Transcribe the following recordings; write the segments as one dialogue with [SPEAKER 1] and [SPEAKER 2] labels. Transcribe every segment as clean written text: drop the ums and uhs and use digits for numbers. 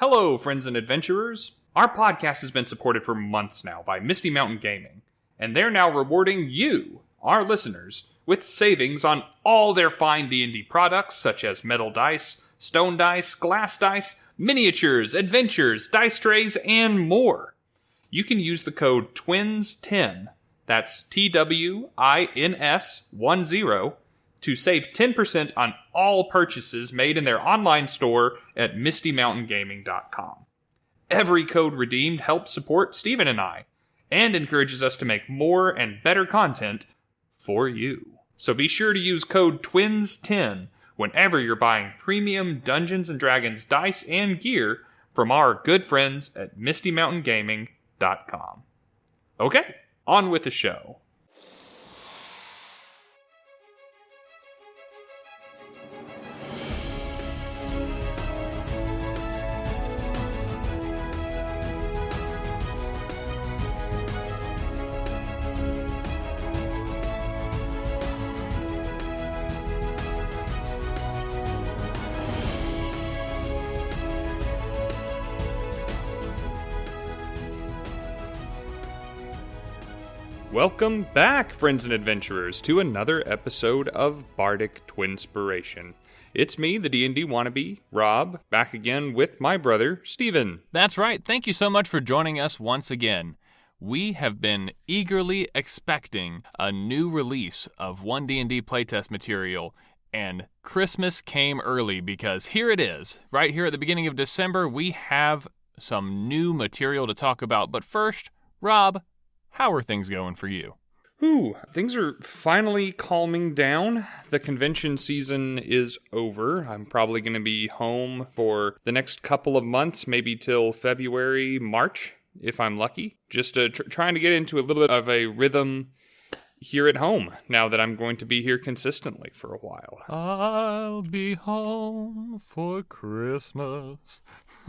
[SPEAKER 1] Hello, friends and adventurers. Our podcast has been supported for months now by Misty Mountain Gaming, and they're now rewarding you, our listeners, with savings on all their fine D&D products such as metal dice, stone dice, glass dice, miniatures, adventures, dice trays, and more. You can use the code TWINS10, that's TWINS10, to save 10% on all purchases made in their online store at mistymountaingaming.com. Every code redeemed helps support Steven and I, and encourages us to make more and better content for you. So be sure to use code TWINS10 whenever you're buying premium Dungeons & Dragons dice and gear from our good friends at mistymountaingaming.com. Okay, on with the show. Welcome back, friends and adventurers, to another episode of Bardic Twinspiration. It's me, the D&D wannabe, Rob, back again with my brother, Steven.
[SPEAKER 2] That's right. Thank you so much for joining us once again. We have been eagerly expecting a new release of One D&D playtest material, and Christmas came early because here it is. Right here at the beginning of December, we have some new material to talk about. But first, Rob, how are things going for you?
[SPEAKER 1] Things are finally calming down. The convention season is over. I'm probably going to be home for the next couple of months, maybe till February, March, if I'm lucky. Just trying to get into a little bit of a rhythm here at home, now that I'm going to be here consistently for a while.
[SPEAKER 2] I'll be home for Christmas.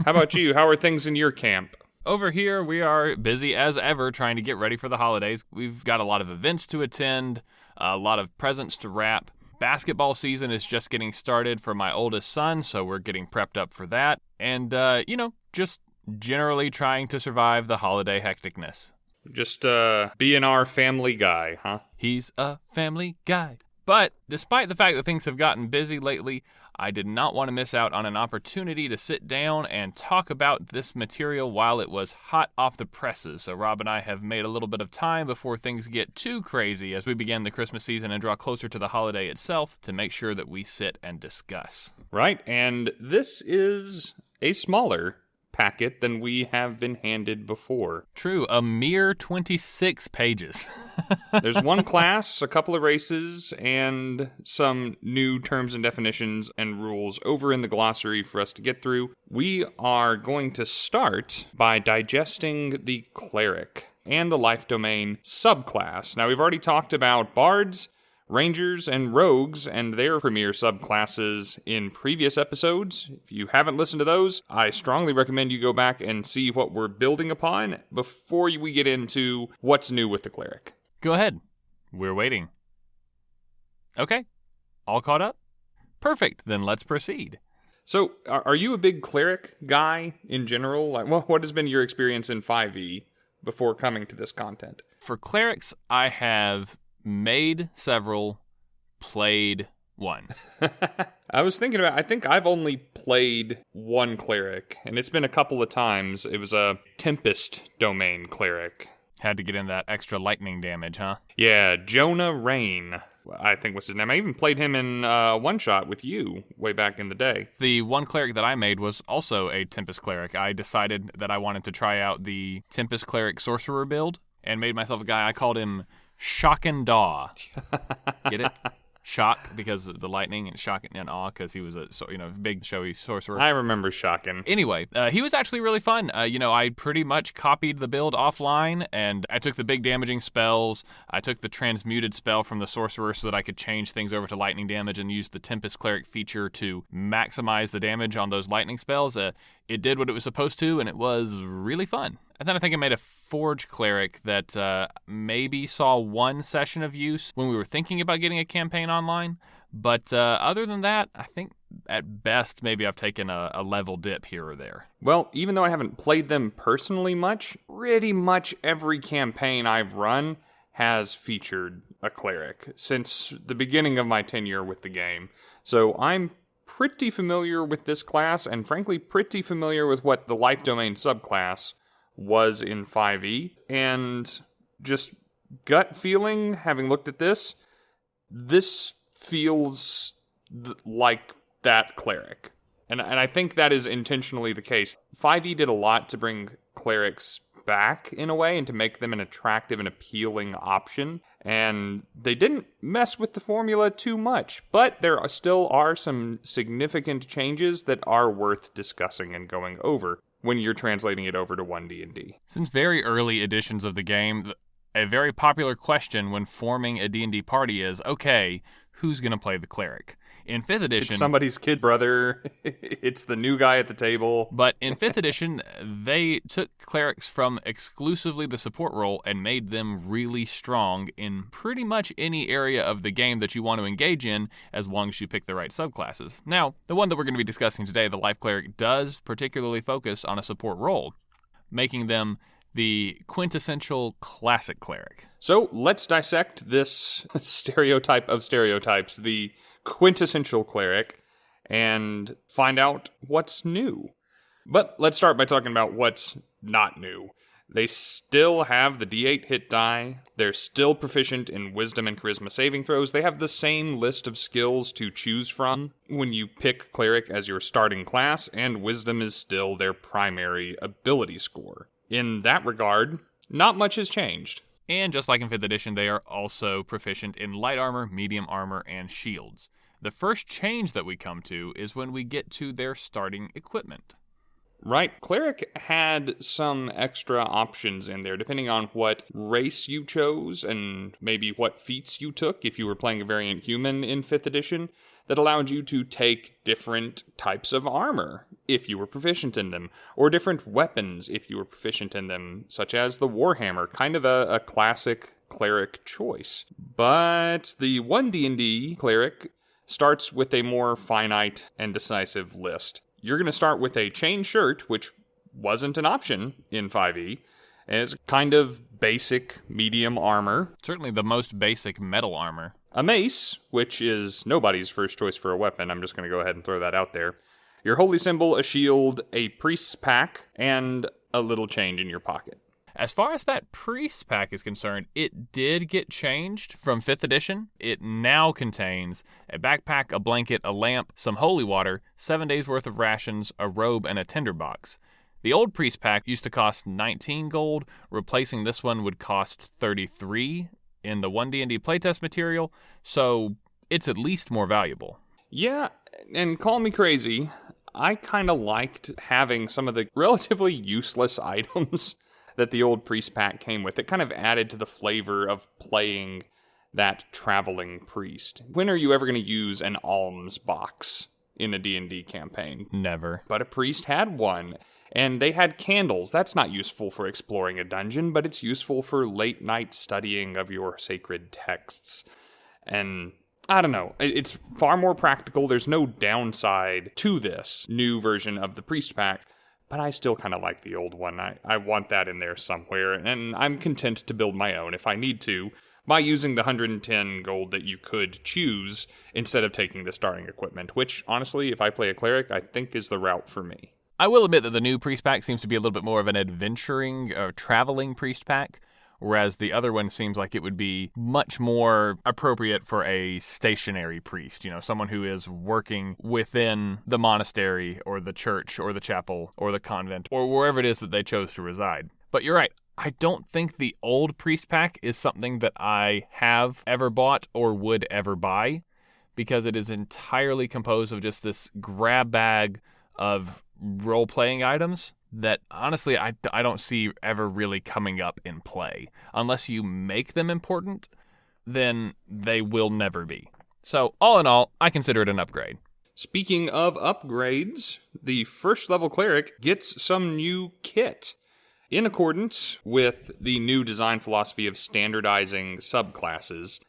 [SPEAKER 1] How about you? How are things in your camp?
[SPEAKER 2] Over here, we are busy as ever trying to get ready for the holidays. We've got a lot of events to attend, a lot of presents to wrap. Basketball season is just getting started for my oldest son, so we're getting prepped up for that. And, just generally trying to survive the holiday hecticness.
[SPEAKER 1] Just being our family guy, huh?
[SPEAKER 2] He's a family guy. But despite the fact that things have gotten busy lately, I did not want to miss out on an opportunity to sit down and talk about this material while it was hot off the presses. So Rob and I have made a little bit of time before things get too crazy as we begin the Christmas season and draw closer to the holiday itself to make sure that we sit and discuss.
[SPEAKER 1] Right, and this is a smaller packet than we have been handed before.
[SPEAKER 2] True, a mere 26 pages.
[SPEAKER 1] There's one class, a couple of races, and some new terms and definitions and rules over in the glossary for us to get through. We are going to start by digesting the Cleric and the Life Domain subclass. Now, we've already talked about Bards, Rangers, and Rogues, and their premier subclasses in previous episodes. If you haven't listened to those, I strongly recommend you go back and see what we're building upon before we get into what's new with the Cleric.
[SPEAKER 2] Go ahead. We're waiting. Okay. All caught up? Perfect. Then let's proceed.
[SPEAKER 1] So, are you a big Cleric guy in general? Like, what has been your experience in 5e before coming to this content?
[SPEAKER 2] For Clerics, I have made several, played one.
[SPEAKER 1] I was thinking about, I think I've only played one Cleric, and it's been a couple of times. It was a Tempest Domain Cleric.
[SPEAKER 2] Had to get in that extra lightning damage, huh?
[SPEAKER 1] Yeah, Jonah Rain, I think was his name. I even played him in one-shot with you way back in the day.
[SPEAKER 2] The one Cleric that I made was also a Tempest Cleric. I decided that I wanted to try out the Tempest Cleric Sorcerer build, and made myself a guy. I called him Shock and Daw. Get it? Shock because of the lightning, and Shock and Awe because he was a big showy sorcerer.
[SPEAKER 1] I remember Shockin'.
[SPEAKER 2] Anyway, he was actually really fun. I pretty much copied the build offline, and I took the big damaging spells. I took the transmuted spell from the sorcerer so that I could change things over to lightning damage and use the Tempest Cleric feature to maximize the damage on those lightning spells. It did what it was supposed to, and it was really fun. And then I think I made a Forge Cleric that maybe saw one session of use when we were thinking about getting a campaign online. But other than that, I think at best, maybe I've taken a level dip here or there.
[SPEAKER 1] Well, even though I haven't played them personally much, pretty much every campaign I've run has featured a cleric since the beginning of my tenure with the game. So I'm pretty familiar with this class, and frankly, pretty familiar with what the life domain subclass was in 5e. And just gut feeling, having looked at this feels like that cleric. And I think that is intentionally the case. 5e did a lot to bring clerics back in a way and to make them an attractive and appealing option. And they didn't mess with the formula too much, but there still are some significant changes that are worth discussing and going over when you're translating it over to 1D&D.
[SPEAKER 2] Since very early editions of the game, a very popular question when forming a D&D party is, okay, who's going to play the cleric? In 5th edition...
[SPEAKER 1] It's somebody's kid brother. It's the new guy at the table.
[SPEAKER 2] But in 5th edition, they took clerics from exclusively the support role and made them really strong in pretty much any area of the game that you want to engage in, as long as you pick the right subclasses. Now, the one that we're going to be discussing today, the Life Cleric, does particularly focus on a support role, making them the quintessential classic cleric.
[SPEAKER 1] So let's dissect this stereotype of stereotypes, the quintessential cleric, and find out what's new. But let's start by talking about what's not new. They still have the D8 hit die. They're still proficient in wisdom and charisma saving throws. They have the same list of skills to choose from when you pick cleric as your starting class, and wisdom is still their primary ability score. In that regard, not much has changed.
[SPEAKER 2] And just like in 5th edition, they are also proficient in light armor, medium armor, and shields. The first change that we come to is when we get to their starting equipment.
[SPEAKER 1] Right. Cleric had some extra options in there, depending on what race you chose and maybe what feats you took if you were playing a variant human in 5th edition, that allowed you to take different types of armor if you were proficient in them, or different weapons if you were proficient in them, such as the Warhammer, kind of a classic cleric choice. But the 1D&D cleric starts with a more finite and decisive list. You're going to start with a chain shirt, which wasn't an option in 5e, as kind of basic medium armor.
[SPEAKER 2] Certainly the most basic metal armor.
[SPEAKER 1] A mace, which is nobody's first choice for a weapon. I'm just going to go ahead and throw that out there. Your holy symbol, a shield, a priest's pack, and a little change in your pocket.
[SPEAKER 2] As far as that priest's pack is concerned, it did get changed from 5th edition. It now contains a backpack, a blanket, a lamp, some holy water, 7 days worth of rations, a robe, and a tinderbox. The old priest pack used to cost 19 gold. Replacing this one would cost 33 in the 1D&D playtest material, so it's at least more valuable.
[SPEAKER 1] Yeah, and call me crazy, I kind of liked having some of the relatively useless items that the old priest pack came with. It kind of added to the flavor of playing that traveling priest. When are you ever going to use an alms box in a D&D campaign?
[SPEAKER 2] Never.
[SPEAKER 1] But a priest had one. And they had candles. That's not useful for exploring a dungeon, but it's useful for late night studying of your sacred texts. And I don't know, it's far more practical. There's no downside to this new version of the priest pack, but I still kind of like the old one. I want that in there somewhere, and I'm content to build my own if I need to, by using the 110 gold that you could choose instead of taking the starting equipment, which, honestly, if I play a cleric, I think is the route for me.
[SPEAKER 2] I will admit that the new priest pack seems to be a little bit more of an adventuring or traveling priest pack, whereas the other one seems like it would be much more appropriate for a stationary priest, someone who is working within the monastery or the church or the chapel or the convent or wherever it is that they chose to reside. But you're right. I don't think the old priest pack is something that I have ever bought or would ever buy, because it is entirely composed of just this grab bag of role-playing items that, honestly, I don't see ever really coming up in play. Unless you make them important, then they will never be. So, all in all, I consider it an upgrade.
[SPEAKER 1] Speaking of upgrades, the first level cleric gets some new kit. In accordance with the new design philosophy of standardizing subclasses,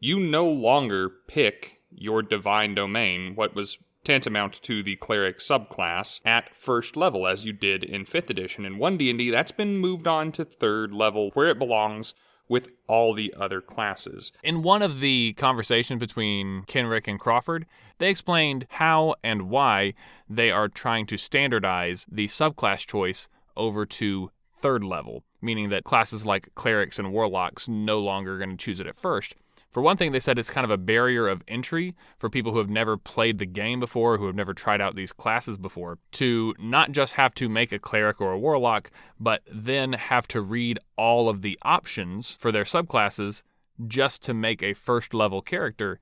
[SPEAKER 1] you no longer pick your divine domain, what was tantamount to the Cleric subclass at first level, as you did in 5th edition. In 1D&D, that's been moved on to 3rd level, where it belongs with all the other classes.
[SPEAKER 2] In one of the conversations between Kenrick and Crawford, they explained how and why they are trying to standardize the subclass choice over to 3rd level, meaning that classes like clerics and warlocks no longer are going to choose it at first. For one thing, they said it's kind of a barrier of entry for people who have never played the game before, who have never tried out these classes before, to not just have to make a cleric or a warlock, but then have to read all of the options for their subclasses just to make a first-level character.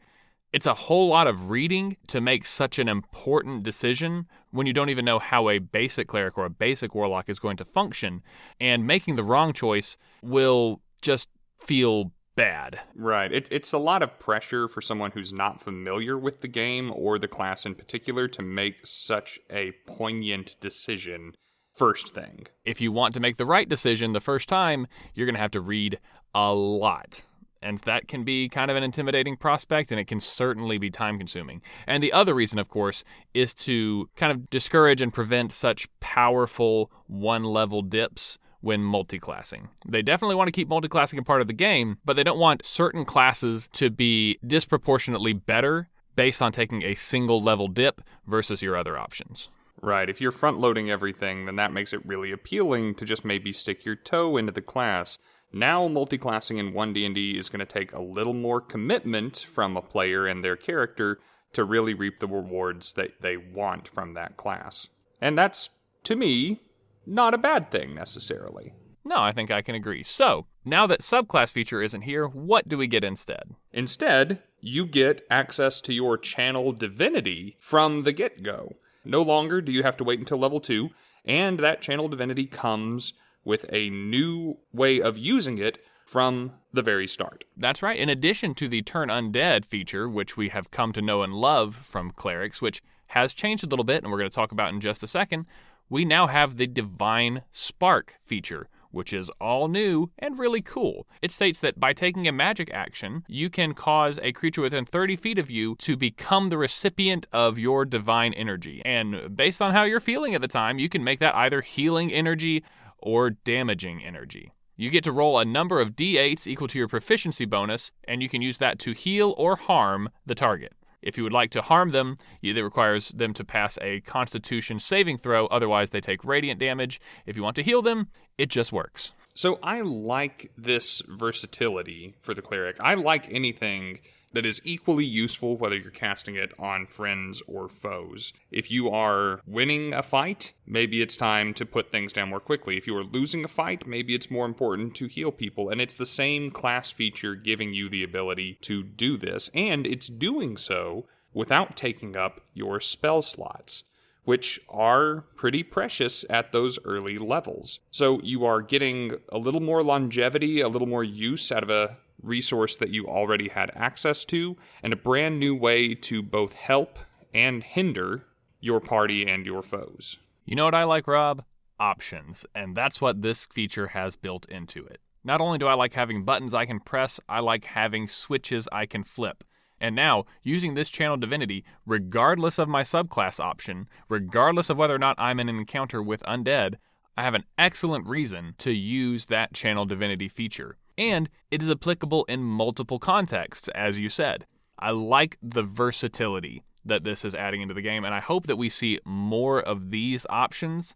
[SPEAKER 2] It's a whole lot of reading to make such an important decision when you don't even know how a basic cleric or a basic warlock is going to function, and making the wrong choice will just feel bad.
[SPEAKER 1] Right. It's a lot of pressure for someone who's not familiar with the game or the class in particular to make such a poignant decision first thing.
[SPEAKER 2] If you want to make the right decision the first time, you're going to have to read a lot. And that can be kind of an intimidating prospect, and it can certainly be time-consuming. And the other reason, of course, is to kind of discourage and prevent such powerful one-level dips when multiclassing. They definitely want to keep multiclassing a part of the game, but they don't want certain classes to be disproportionately better based on taking a single level dip versus your other options.
[SPEAKER 1] Right. If you're front-loading everything, then that makes it really appealing to just maybe stick your toe into the class. Now, multiclassing in 1D&D is going to take a little more commitment from a player and their character to really reap the rewards that they want from that class. And that's, to me, not a bad thing, necessarily.
[SPEAKER 2] No, I think I can agree. So, now that subclass feature isn't here, what do we get instead?
[SPEAKER 1] Instead, you get access to your channel divinity from the get-go. No longer do you have to wait until level 2, and that channel divinity comes with a new way of using it from the very start.
[SPEAKER 2] That's right. In addition to the Turn Undead feature, which we have come to know and love from Clerics, which has changed a little bit, and we're going to talk about in just a second, we now have the Divine Spark feature, which is all new and really cool. It states that by taking a magic action, you can cause a creature within 30 feet of you to become the recipient of your divine energy. And based on how you're feeling at the time, you can make that either healing energy or damaging energy. You get to roll a number of d8s equal to your proficiency bonus, and you can use that to heal or harm the target. If you would like to harm them, it requires them to pass a Constitution saving throw, otherwise they take radiant damage. If you want to heal them, it just works.
[SPEAKER 1] So I like this versatility for the Cleric. I like anything that is equally useful whether you're casting it on friends or foes. If you are winning a fight, maybe it's time to put things down more quickly. If you are losing a fight, maybe it's more important to heal people. And it's the same class feature giving you the ability to do this, and it's doing so without taking up your spell slots, which are pretty precious at those early levels. So you are getting a little more longevity, a little more use out of a resource that you already had access to, and a brand new way to both help and hinder your party and your foes.
[SPEAKER 2] You know what I like, Rob? Options. And that's what this feature has built into it. Not only do I like having buttons I can press, I like having switches I can flip. And now, using this channel divinity, regardless of my subclass option, regardless of whether or not I'm in an encounter with undead, I have an excellent reason to use that channel divinity feature. And it is applicable in multiple contexts, as you said. I like the versatility that this is adding into the game, and I hope that we see more of these options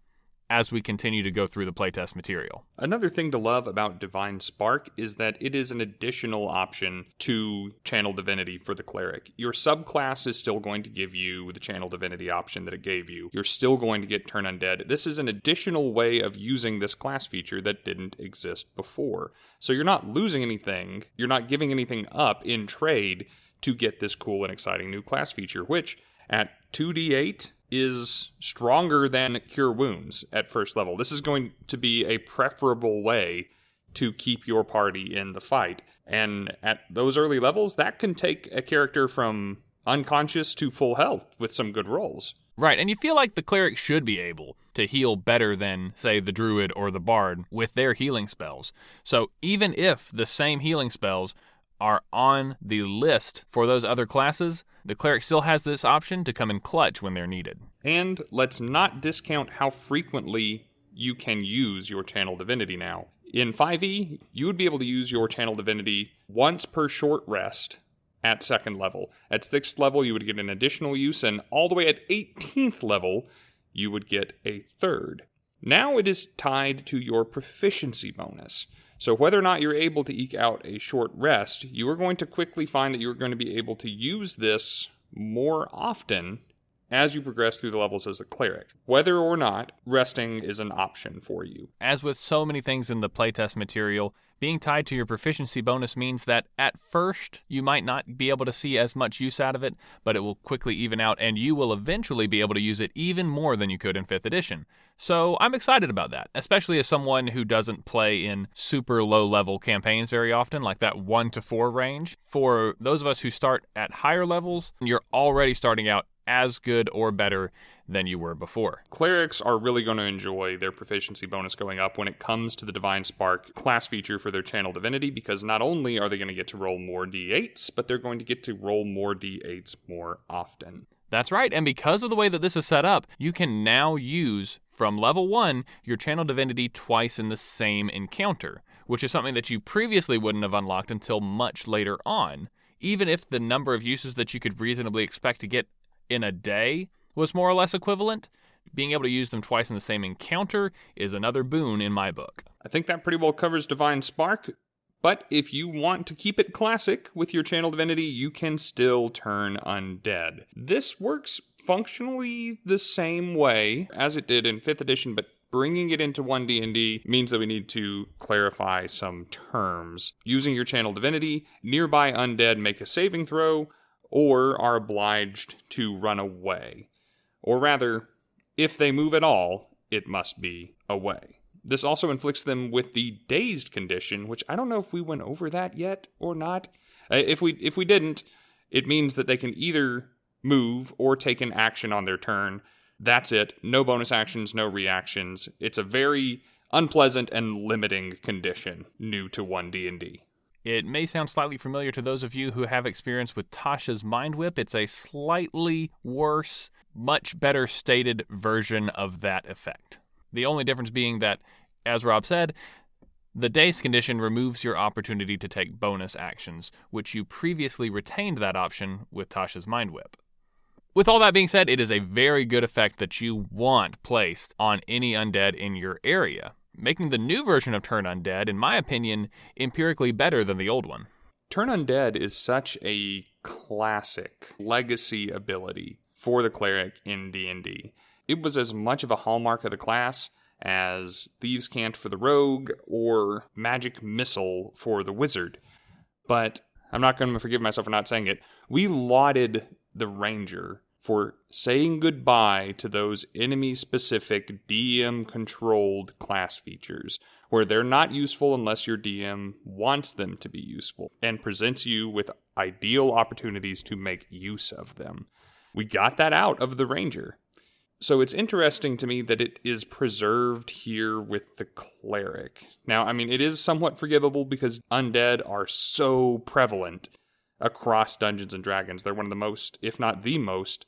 [SPEAKER 2] as we continue to go through the playtest material.
[SPEAKER 1] Another thing to love about Divine Spark is that it is an additional option to Channel Divinity for the Cleric. Your subclass is still going to give you the Channel Divinity option that it gave you. You're still going to get Turn Undead. This is an additional way of using this class feature that didn't exist before. So you're not losing anything, you're not giving anything up in trade to get this cool and exciting new class feature, which at 2d8 is stronger than Cure Wounds at first level. This is going to be a preferable way to keep your party in the fight. And at those early levels, that can take a character from unconscious to full health with some good rolls.
[SPEAKER 2] Right, and you feel like the Cleric should be able to heal better than, say, the Druid or the Bard with their healing spells. So even if the same healing spells are on the list for those other classes, the Cleric still has this option to come in clutch when they're needed.
[SPEAKER 1] And let's not discount how frequently you can use your Channel Divinity now. In 5e, you would be able to use your Channel Divinity once per short rest at 2nd level. At 6th level, you would get an additional use, and all the way at 18th level, you would get a 3rd. Now it is tied to your proficiency bonus. So whether or not you're able to eke out a short rest, you are going to quickly find that you're going to be able to use this more often as you progress through the levels as a cleric. Whether or not resting is an option for you.
[SPEAKER 2] As with so many things in the playtest material, being tied to your proficiency bonus means that at first you might not be able to see as much use out of it, but it will quickly even out, and you will eventually be able to use it even more than you could in 5th edition. So I'm excited about that, especially as someone who doesn't play in super low-level campaigns very often, like that 1 to 4 range. For those of us who start at higher levels, you're already starting out as good or better than you were before.
[SPEAKER 1] Clerics are really going to enjoy their proficiency bonus going up when it comes to the Divine Spark class feature for their Channel Divinity, because not only are they going to get to roll more d8s, but they're going to get to roll more d8s more often.
[SPEAKER 2] That's right, and because of the way that this is set up, you can now use, from level 1, your Channel Divinity twice in the same encounter, which is something that you previously wouldn't have unlocked until much later on. Even if the number of uses that you could reasonably expect to get in a day was more or less equivalent, being able to use them twice in the same encounter is another boon in my book.
[SPEAKER 1] I think that pretty well covers Divine Spark, but if you want to keep it classic with your Channel Divinity, you can still turn undead. This works functionally the same way as it did in 5th edition, but bringing it into One D&D means that we need to clarify some terms. Using your Channel Divinity, nearby undead make a saving throw, or are obliged to run away. Or rather, if they move at all, it must be away. This also inflicts them with the dazed condition, which I don't know if we went over that yet or not. If we didn't, it means that they can either move or take an action on their turn. That's it. No bonus actions, no reactions. It's a very unpleasant and limiting condition new to 1D&D.
[SPEAKER 2] It may sound slightly familiar to those of you who have experience with Tasha's Mind Whip. It's a slightly worse, much better stated version of that effect. The only difference being that, as Rob said, the dazed condition removes your opportunity to take bonus actions, which you previously retained that option with Tasha's Mind Whip. With all that being said, it is a very good effect that you want placed on any undead in your area, making the new version of Turn Undead, in my opinion, empirically better than the old one.
[SPEAKER 1] Turn Undead is such a classic legacy ability for the cleric in D&D. It was as much of a hallmark of the class as Thieves' Cant for the rogue or Magic Missile for the wizard. But I'm not going to forgive myself for not saying it. We lauded the ranger for saying goodbye to those enemy-specific DM-controlled class features, where they're not useful unless your DM wants them to be useful, and presents you with ideal opportunities to make use of them. We got that out of the ranger. So it's interesting to me that it is preserved here with the cleric. Now, I mean, it is somewhat forgivable because undead are so prevalent across Dungeons & Dragons. They're one of the most, if not the most,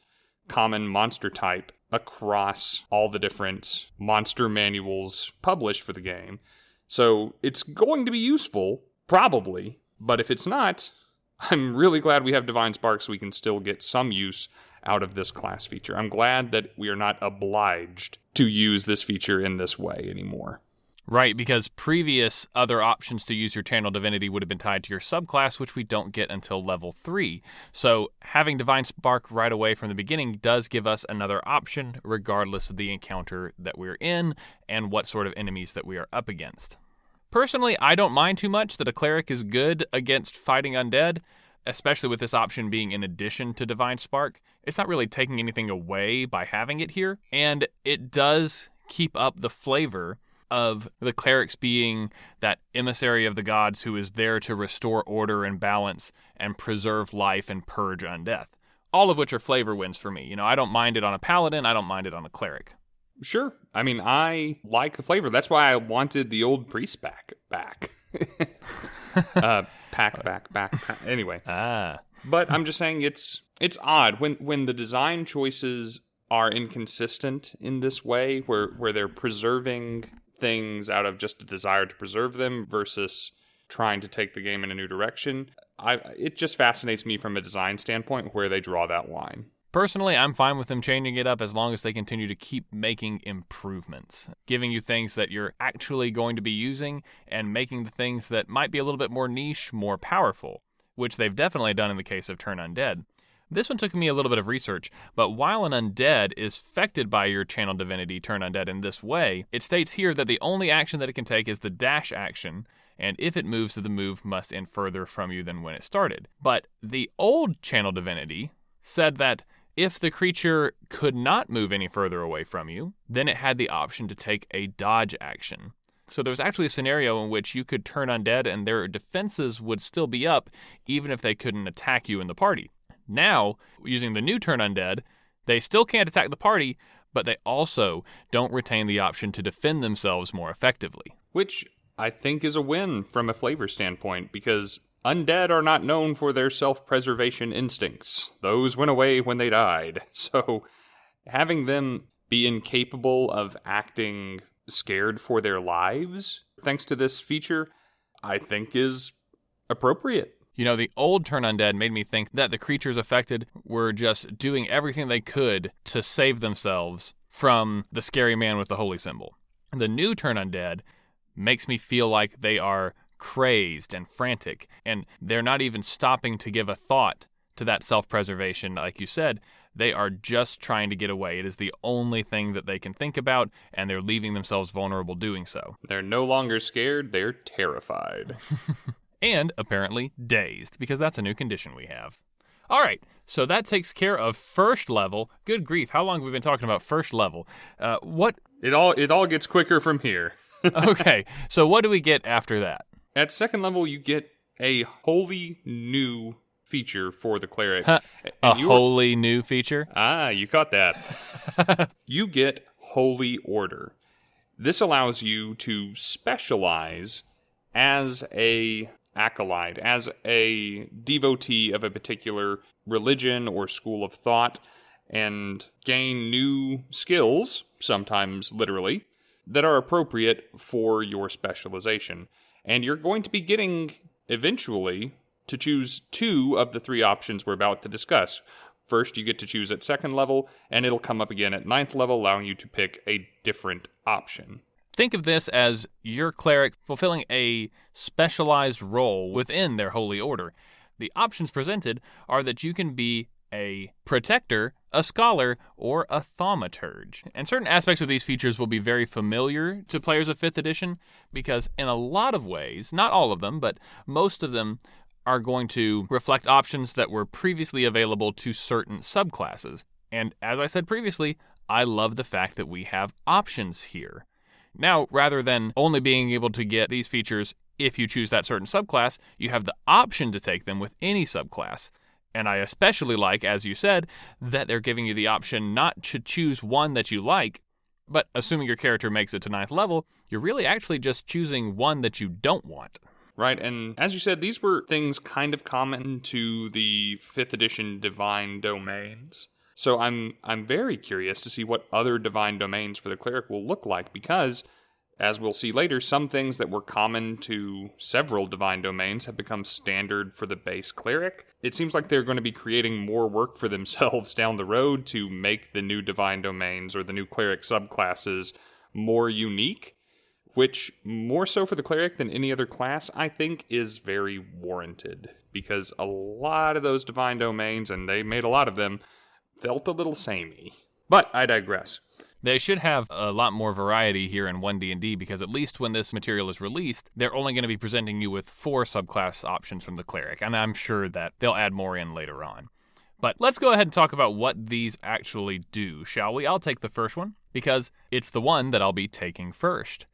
[SPEAKER 1] common monster type across all the different monster manuals published for the game. So it's going to be useful, probably, but if it's not, I'm really glad we have Divine Spark so we can still get some use out of this class feature. I'm glad that we are not obliged to use this feature in this way anymore.
[SPEAKER 2] Right, because previous other options to use your Channel Divinity would have been tied to your subclass, which we don't get until level 3. So having Divine Spark right away from the beginning does give us another option, regardless of the encounter that we're in and what sort of enemies that we are up against. Personally, I don't mind too much that a cleric is good against fighting undead, especially with this option being in addition to Divine Spark. It's not really taking anything away by having it here, and it does keep up the flavor of the clerics being that emissary of the gods who is there to restore order and balance and preserve life and purge undeath. All of which are flavor wins for me. You know, I don't mind it on a paladin, I don't mind it on a cleric.
[SPEAKER 1] Sure. I mean, I like the flavor. That's why I wanted the old priest back. backpack. Anyway.
[SPEAKER 2] Ah.
[SPEAKER 1] But I'm just saying it's odd when the design choices are inconsistent in this way, where they're preserving things out of just a desire to preserve them versus trying to take the game in a new direction. It just fascinates me from a design standpoint where they draw that line.
[SPEAKER 2] Personally, I'm fine with them changing it up as long as they continue to keep making improvements, giving you things that you're actually going to be using and making the things that might be a little bit more niche more powerful, which they've definitely done in the case of Turn Undead. This one took me a little bit of research, but while an undead is affected by your channel divinity Turn Undead in this way, it states here that the only action that it can take is the dash action, and if it moves, the move must end further from you than when it started. But the old channel divinity said that if the creature could not move any further away from you, then it had the option to take a dodge action. So there was actually a scenario in which you could turn undead and their defenses would still be up even if they couldn't attack you in the party. Now, using the new turn undead, they still can't attack the party, but they also don't retain the option to defend themselves more effectively.
[SPEAKER 1] Which I think is a win from a flavor standpoint, because undead are not known for their self-preservation instincts. Those went away when they died. So having them be incapable of acting scared for their lives, thanks to this feature, I think is appropriate.
[SPEAKER 2] You know, the old Turn Undead made me think that the creatures affected were just doing everything they could to save themselves from the scary man with the holy symbol. The new Turn Undead makes me feel like they are crazed and frantic, and they're not even stopping to give a thought to that self-preservation. Like you said, they are just trying to get away. It is the only thing that they can think about, and they're leaving themselves vulnerable doing so.
[SPEAKER 1] They're no longer scared, they're terrified.
[SPEAKER 2] And apparently dazed, because that's a new condition we have. All right, so that takes care of first level. Good grief, how long have we been talking about first level?
[SPEAKER 1] It all gets quicker from here.
[SPEAKER 2] Okay, so what do we get after that?
[SPEAKER 1] At second level, you get a wholly new feature for the cleric.
[SPEAKER 2] Wholly new feature?
[SPEAKER 1] Ah, you caught that. You get Holy Order. This allows you to specialize as a acolyte, as a devotee of a particular religion or school of thought, and gain new skills, sometimes literally, that are appropriate for your specialization. And you're going to be getting, eventually, to choose 2 of the 3 options we're about to discuss. First, you get to choose at second level, and it'll come up again at 9th level, allowing you to pick a different option.
[SPEAKER 2] Think of this as your cleric fulfilling a specialized role within their holy order. The options presented are that you can be a protector, a scholar, or a thaumaturge. And certain aspects of these features will be very familiar to players of 5th edition because in a lot of ways, not all of them, but most of them are going to reflect options that were previously available to certain subclasses. And as I said previously, I love the fact that we have options here. Now, rather than only being able to get these features if you choose that certain subclass, you have the option to take them with any subclass. And I especially like, as you said, that they're giving you the option not to choose one that you like, but assuming your character makes it to 9th level, you're really actually just choosing one that you don't want.
[SPEAKER 1] Right, and as you said, these were things kind of common to the 5th edition Divine Domains. So I'm very curious to see what other Divine Domains for the Cleric will look like, because, as we'll see later, some things that were common to several Divine Domains have become standard for the base Cleric. It seems like they're going to be creating more work for themselves down the road to make the new Divine Domains or the new Cleric subclasses more unique, which, more so for the Cleric than any other class, I think is very warranted, because a lot of those Divine Domains, and they made a lot of them, felt a little samey. But I digress.
[SPEAKER 2] They should have a lot more variety here in One D&D, because at least when this material is released, they're only going to be presenting you with 4 subclass options from the Cleric, and I'm sure that they'll add more in later on. But let's go ahead and talk about what these actually do, shall we? I'll take the first one, because it's the one that I'll be taking first.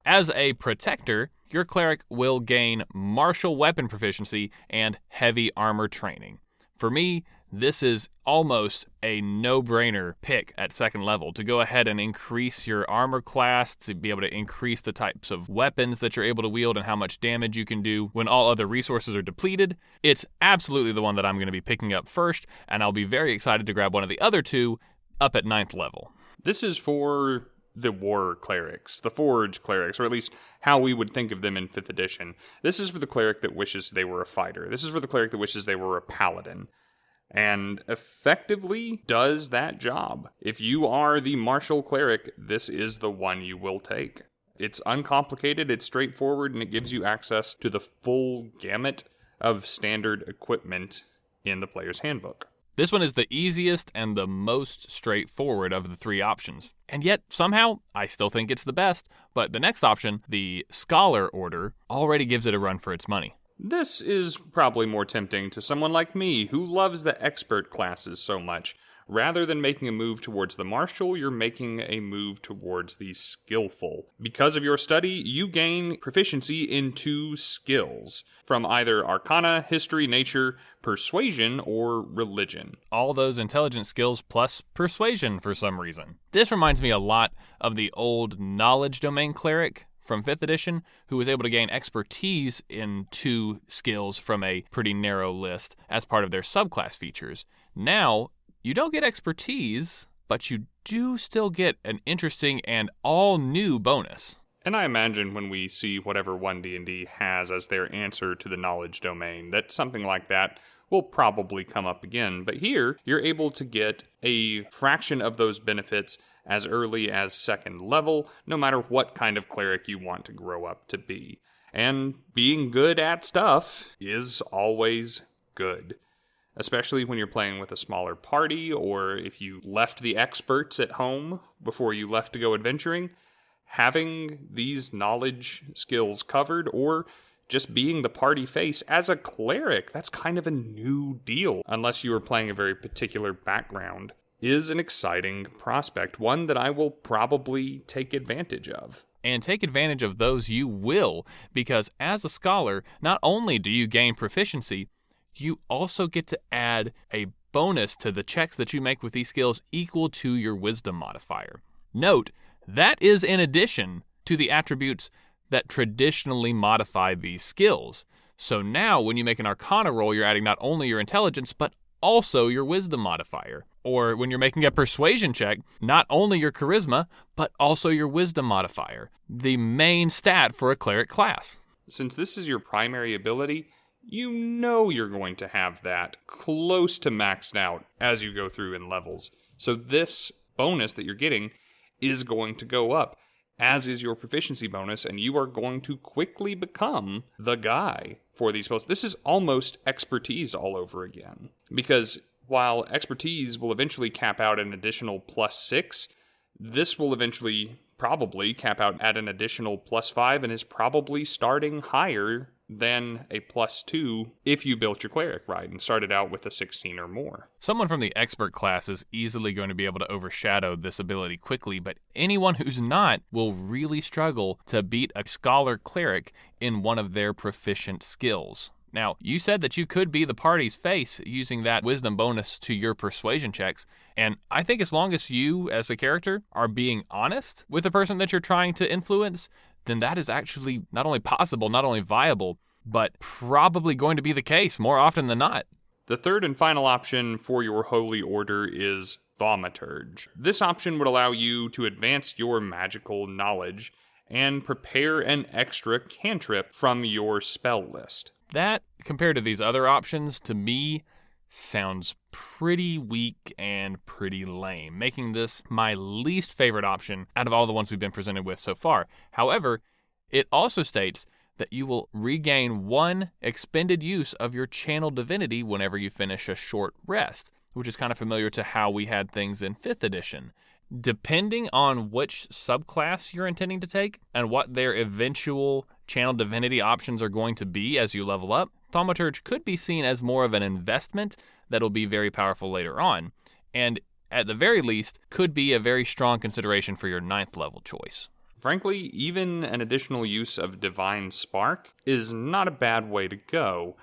[SPEAKER 2] As a protector, your Cleric will gain martial weapon proficiency and heavy armor training. For me, this is almost a no-brainer pick at second level to go ahead and increase your armor class, to be able to increase the types of weapons that you're able to wield and how much damage you can do when all other resources are depleted. It's absolutely the one that I'm going to be picking up first, and I'll be very excited to grab one of the other two up at 9th level.
[SPEAKER 1] This is for the war clerics, the forge clerics, or at least how we would think of them in 5th edition. This is for the cleric that wishes they were a fighter. This is for the cleric that wishes they were a paladin, and effectively does that job. If you are the martial cleric, this is the one you will take. It's uncomplicated, it's straightforward, and it gives you access to the full gamut of standard equipment in the player's handbook.
[SPEAKER 2] This one is the easiest and the most straightforward of the three options. And yet, somehow, I still think it's the best. But the next option, the Scholar Order, already gives it a run for its money.
[SPEAKER 1] This is probably more tempting to someone like me who loves the expert classes so much. Rather than making a move towards the martial, you're making a move towards the skillful. Because of your study, you gain proficiency in 2 skills, from either Arcana, History, Nature, Persuasion, or Religion.
[SPEAKER 2] All those intelligence skills plus Persuasion for some reason. This reminds me a lot of the old Knowledge Domain Cleric from 5th edition, who was able to gain expertise in 2 skills from a pretty narrow list as part of their subclass features. Now, you don't get expertise, but you do still get an interesting and all-new bonus.
[SPEAKER 1] And I imagine when we see whatever One D&D has as their answer to the knowledge domain, that something like that will probably come up again. But here, you're able to get a fraction of those benefits as early as 2nd level, no matter what kind of cleric you want to grow up to be. And being good at stuff is always good. Especially when you're playing with a smaller party, or if you left the experts at home before you left to go adventuring, having these knowledge skills covered, or just being the party face as a cleric, that's kind of a new deal, unless you are playing a very particular background, is an exciting prospect, one that I will probably take advantage of.
[SPEAKER 2] And take advantage of those you will, because as a scholar, not only do you gain proficiency, you also get to add a bonus to the checks that you make with these skills equal to your wisdom modifier. Note, that is in addition to the attributes that traditionally modify these skills. So now when you make an Arcana roll, you're adding not only your intelligence, but also your wisdom modifier. Or when you're making a persuasion check, not only your charisma, but also your wisdom modifier, the main stat for a cleric class.
[SPEAKER 1] Since this is your primary ability, you know you're going to have that close to maxed out as you go through in levels. So this bonus that you're getting is going to go up, as is your proficiency bonus, and you are going to quickly become the guy for these spells. This is almost expertise all over again. Because while expertise will eventually cap out an additional +6, this will eventually probably cap out at an additional +5 and is probably starting higher than a +2 if you built your cleric right and started out with a 16 or more.
[SPEAKER 2] Someone from the expert class is easily going to be able to overshadow this ability quickly, but anyone who's not will really struggle to beat a scholar cleric in one of their proficient skills. Now, you said that you could be the party's face using that wisdom bonus to your persuasion checks, and I think as long as you, as a character, are being honest with the person that you're trying to influence, then that is actually not only possible, not only viable, but probably going to be the case more often than not.
[SPEAKER 1] The third and final option for your holy order is Thaumaturge. This option would allow you to advance your magical knowledge and prepare an extra cantrip from your spell list.
[SPEAKER 2] That, compared to these other options, to me, sounds pretty weak and pretty lame, making this my least favorite option out of all the ones we've been presented with so far. However, it also states that you will regain 1 expended use of your channel divinity whenever you finish a short rest, which is kind of familiar to how we had things in 5th edition. Depending on which subclass you're intending to take and what their eventual channel divinity options are going to be as you level up, Thaumaturge could be seen as more of an investment that'll be very powerful later on, and at the very least, could be a very strong consideration for your 9th level choice.
[SPEAKER 1] Frankly, even an additional use of Divine Spark is not a bad way to go.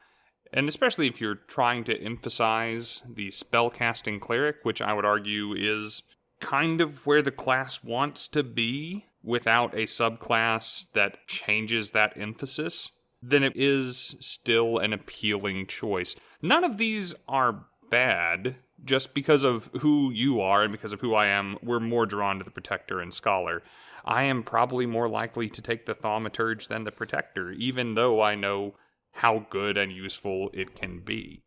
[SPEAKER 1] And especially if you're trying to emphasize the spellcasting cleric, which I would argue is kind of where the class wants to be without a subclass that changes that emphasis, then it is still an appealing choice. None of these are bad. Just because of who you are and because of who I am, we're more drawn to the Protector and Scholar. I am probably more likely to take the Thaumaturge than the Protector, even though I know how good and useful it can be.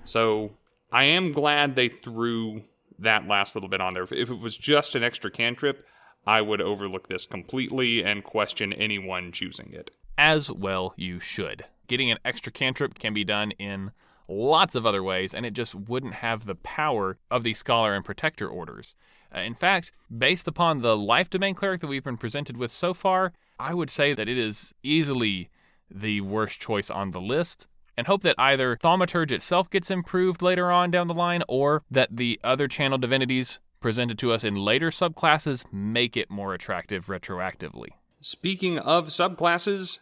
[SPEAKER 1] So I am glad they threw that last little bit on there. If it was just an extra cantrip, I would overlook this completely and question anyone choosing it.
[SPEAKER 2] As well you should. Getting an extra cantrip can be done in lots of other ways, and it just wouldn't have the power of the Scholar and Protector orders. In fact, based upon the Life Domain Cleric that we've been presented with so far, I would say that it is easily the worst choice on the list, and hope that either Thaumaturge itself gets improved later on down the line, or that the other channel divinities presented to us in later subclasses make it more attractive retroactively.
[SPEAKER 1] Speaking of subclasses,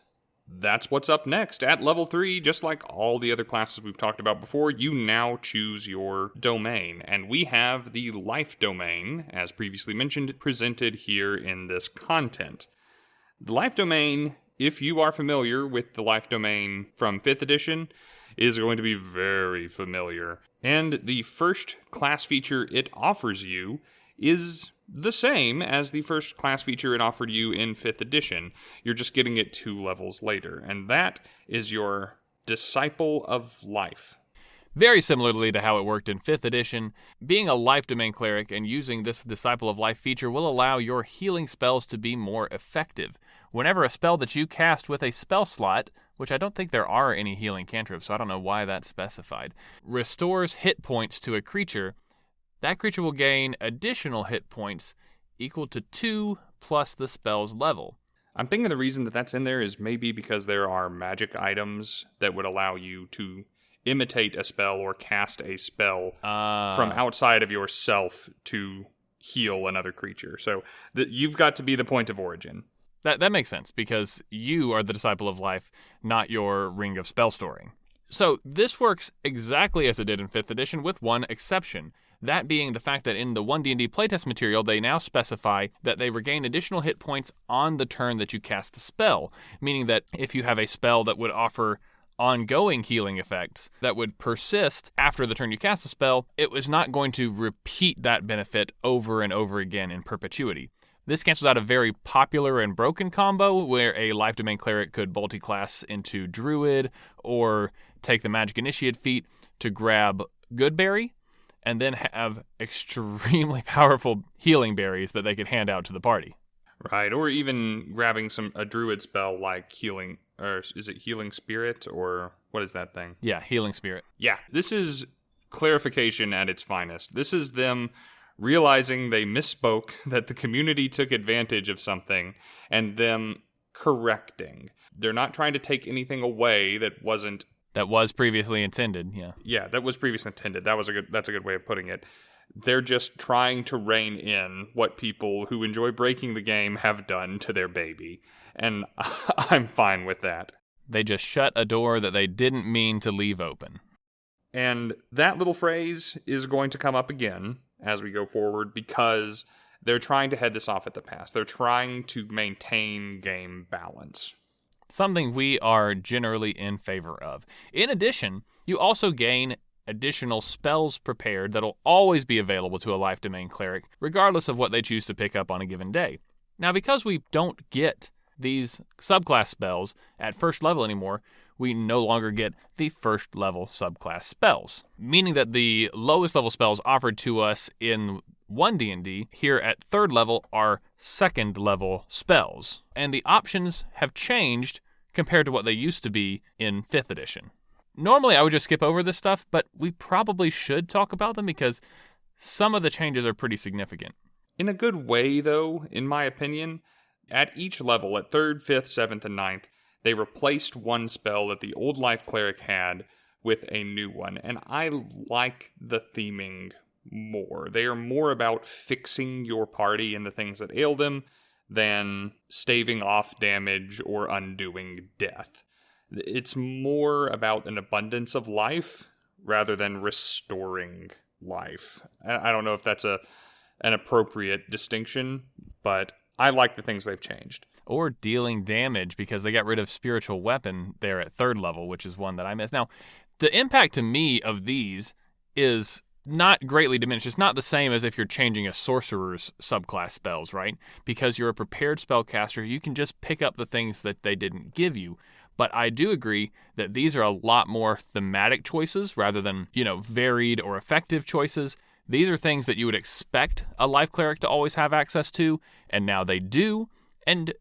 [SPEAKER 1] that's what's up next. At level 3, just like all the other classes we've talked about before, you now choose your domain. And we have the Life Domain, as previously mentioned, presented here in this content. The Life Domain, if you are familiar with the Life Domain from 5th edition, is going to be very familiar. And the first class feature it offers you is the same as the first class feature it offered you in 5th edition. You're just getting it 2 levels later, and that is your Disciple of Life.
[SPEAKER 2] Very similarly to how it worked in 5th edition, being a Life Domain Cleric and using this Disciple of Life feature will allow your healing spells to be more effective. Whenever a spell that you cast with a spell slot, which I don't think there are any healing cantrips, so I don't know why that's specified, restores hit points to a creature, that creature will gain additional hit points equal to 2 plus the spell's level.
[SPEAKER 1] I'm thinking the reason that that's in there is maybe because there are magic items that would allow you to imitate a spell or cast a spell from outside of yourself to heal another creature. So you've got to be the point of origin.
[SPEAKER 2] That makes sense, because you are the Disciple of Life, not your Ring of Spell Storing. So this works exactly as it did in 5th edition, with one exception. That being the fact that in the One D&D playtest material, they now specify that they regain additional hit points on the turn that you cast the spell, meaning that if you have a spell that would offer ongoing healing effects that would persist after the turn you cast the spell, it was not going to repeat that benefit over and over again in perpetuity. This cancels out a very popular and broken combo where a Life Domain Cleric could multi-class into Druid or take the Magic Initiate feat to grab Goodberry, and then have extremely powerful healing berries that they could hand out to the party.
[SPEAKER 1] Right, or even grabbing a druid spell like healing, or is it Healing Spirit, or what is that thing?
[SPEAKER 2] Yeah, Healing Spirit.
[SPEAKER 1] Yeah, this is clarification at its finest. This is them realizing they misspoke, that the community took advantage of something, and them correcting. They're not trying to take anything away that was
[SPEAKER 2] previously intended, yeah.
[SPEAKER 1] Yeah, that was previously intended. That's a good way of putting it. They're just trying to rein in what people who enjoy breaking the game have done to their baby. And I'm fine with that.
[SPEAKER 2] They just shut a door that they didn't mean to leave open.
[SPEAKER 1] And that little phrase is going to come up again as we go forward, because they're trying to head this off at the pass. They're trying to maintain game balance.
[SPEAKER 2] Something we are generally in favor of. In addition, you also gain additional spells prepared that'll always be available to a Life Domain Cleric, regardless of what they choose to pick up on a given day. Now, because we don't get these subclass spells at first level anymore, we no longer get the first level subclass spells, meaning that the lowest level spells offered to us in One D&D here at 3rd level are 2nd level spells, and the options have changed compared to what they used to be in 5th edition. Normally I would just skip over this stuff, but we probably should talk about them because some of the changes are pretty significant.
[SPEAKER 1] In a good way, though, in my opinion, at each level, at 3rd, 5th, 7th, and 9th, they replaced one spell that the old Life Cleric had with a new one, and I like the theming more. They are more about fixing your party and the things that ail them than staving off damage or undoing death. It's more about an abundance of life rather than restoring life. I don't know if that's an appropriate distinction, but I like the things they've changed.
[SPEAKER 2] Or dealing damage, because they got rid of spiritual weapon there at 3rd level, which is one that I miss. Now, the impact to me of these is not greatly diminished. It's not the same as if you're changing a sorcerer's subclass spells, right? Because you're a prepared spellcaster, you can just pick up the things that they didn't give you. But I do agree that these are a lot more thematic choices rather than, varied or effective choices. These are things that you would expect a life cleric to always have access to, and now they do. And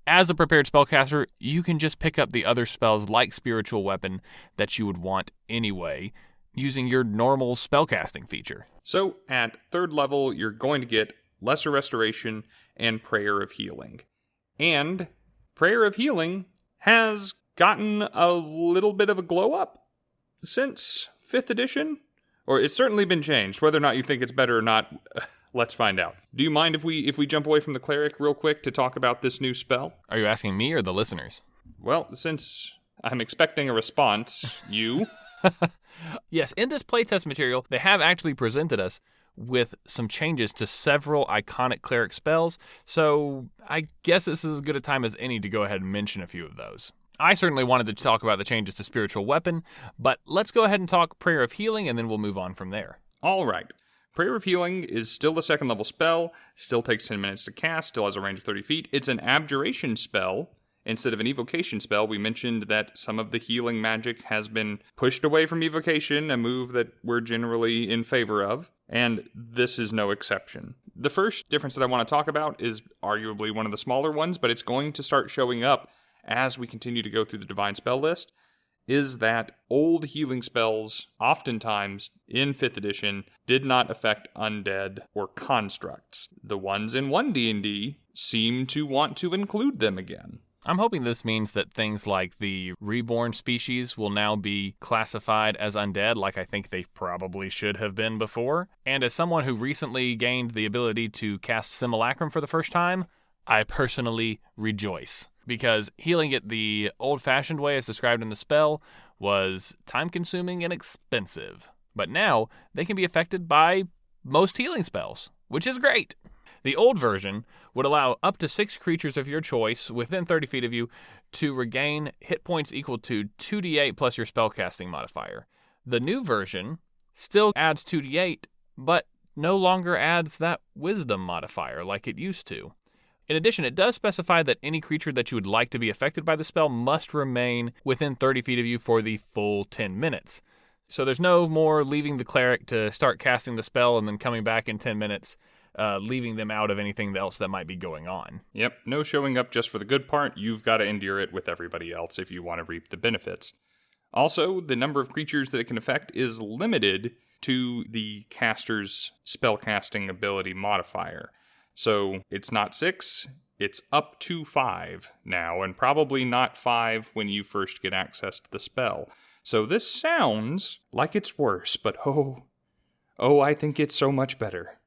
[SPEAKER 2] as a prepared spellcaster, you can just pick up the other spells like Spiritual Weapon that you would want anyway, using your normal spellcasting feature.
[SPEAKER 1] So at 3rd level, you're going to get Lesser Restoration and Prayer of Healing. And Prayer of Healing has gotten a little bit of a glow up since 5th edition. Or it's certainly been changed. Whether or not you think it's better or not, let's find out. Do you mind if we jump away from the Cleric real quick to talk about this new spell?
[SPEAKER 2] Are you asking me or the listeners?
[SPEAKER 1] Well, since I'm expecting a response, you...
[SPEAKER 2] Yes, in this playtest material, they have actually presented us with some changes to several iconic Cleric spells, so I guess this is as good a time as any to go ahead and mention a few of those. I certainly wanted to talk about the changes to Spiritual Weapon, but let's go ahead and talk Prayer of Healing, and then we'll move on from there.
[SPEAKER 1] All right. Prayer of Healing is still a 2nd level spell, still takes 10 minutes to cast, still has a range of 30 feet. It's an abjuration spell instead of an evocation spell. We mentioned that some of the healing magic has been pushed away from evocation, a move that we're generally in favor of, and this is no exception. The first difference that I want to talk about is arguably one of the smaller ones, but it's going to start showing up as we continue to go through the Divine Spell list, is that old healing spells, oftentimes in 5th edition, did not affect undead or constructs. The ones in One D&D seem to want to include them again.
[SPEAKER 2] I'm hoping this means that things like the reborn species will now be classified as undead, like I think they probably should have been before. And as someone who recently gained the ability to cast Simulacrum for the first time, I personally rejoice. Because healing it the old-fashioned way as described in the spell was time-consuming and expensive. But now, they can be affected by most healing spells, which is great. The old version would allow up to 6 creatures of your choice within 30 feet of you to regain hit points equal to 2d8 plus your spellcasting modifier. The new version still adds 2d8, but no longer adds that wisdom modifier like it used to. In addition, it does specify that any creature that you would like to be affected by the spell must remain within 30 feet of you for the full 10 minutes. So there's no more leaving the cleric to start casting the spell and then coming back in 10 minutes, leaving them out of anything else that might be going on.
[SPEAKER 1] Yep, no showing up just for the good part. You've got to endure it with everybody else if you want to reap the benefits. Also, the number of creatures that it can affect is limited to the caster's spellcasting ability modifier. So it's not 6, it's up to 5 now, and probably not 5 when you first get access to the spell. So this sounds like it's worse, but I think it's so much better.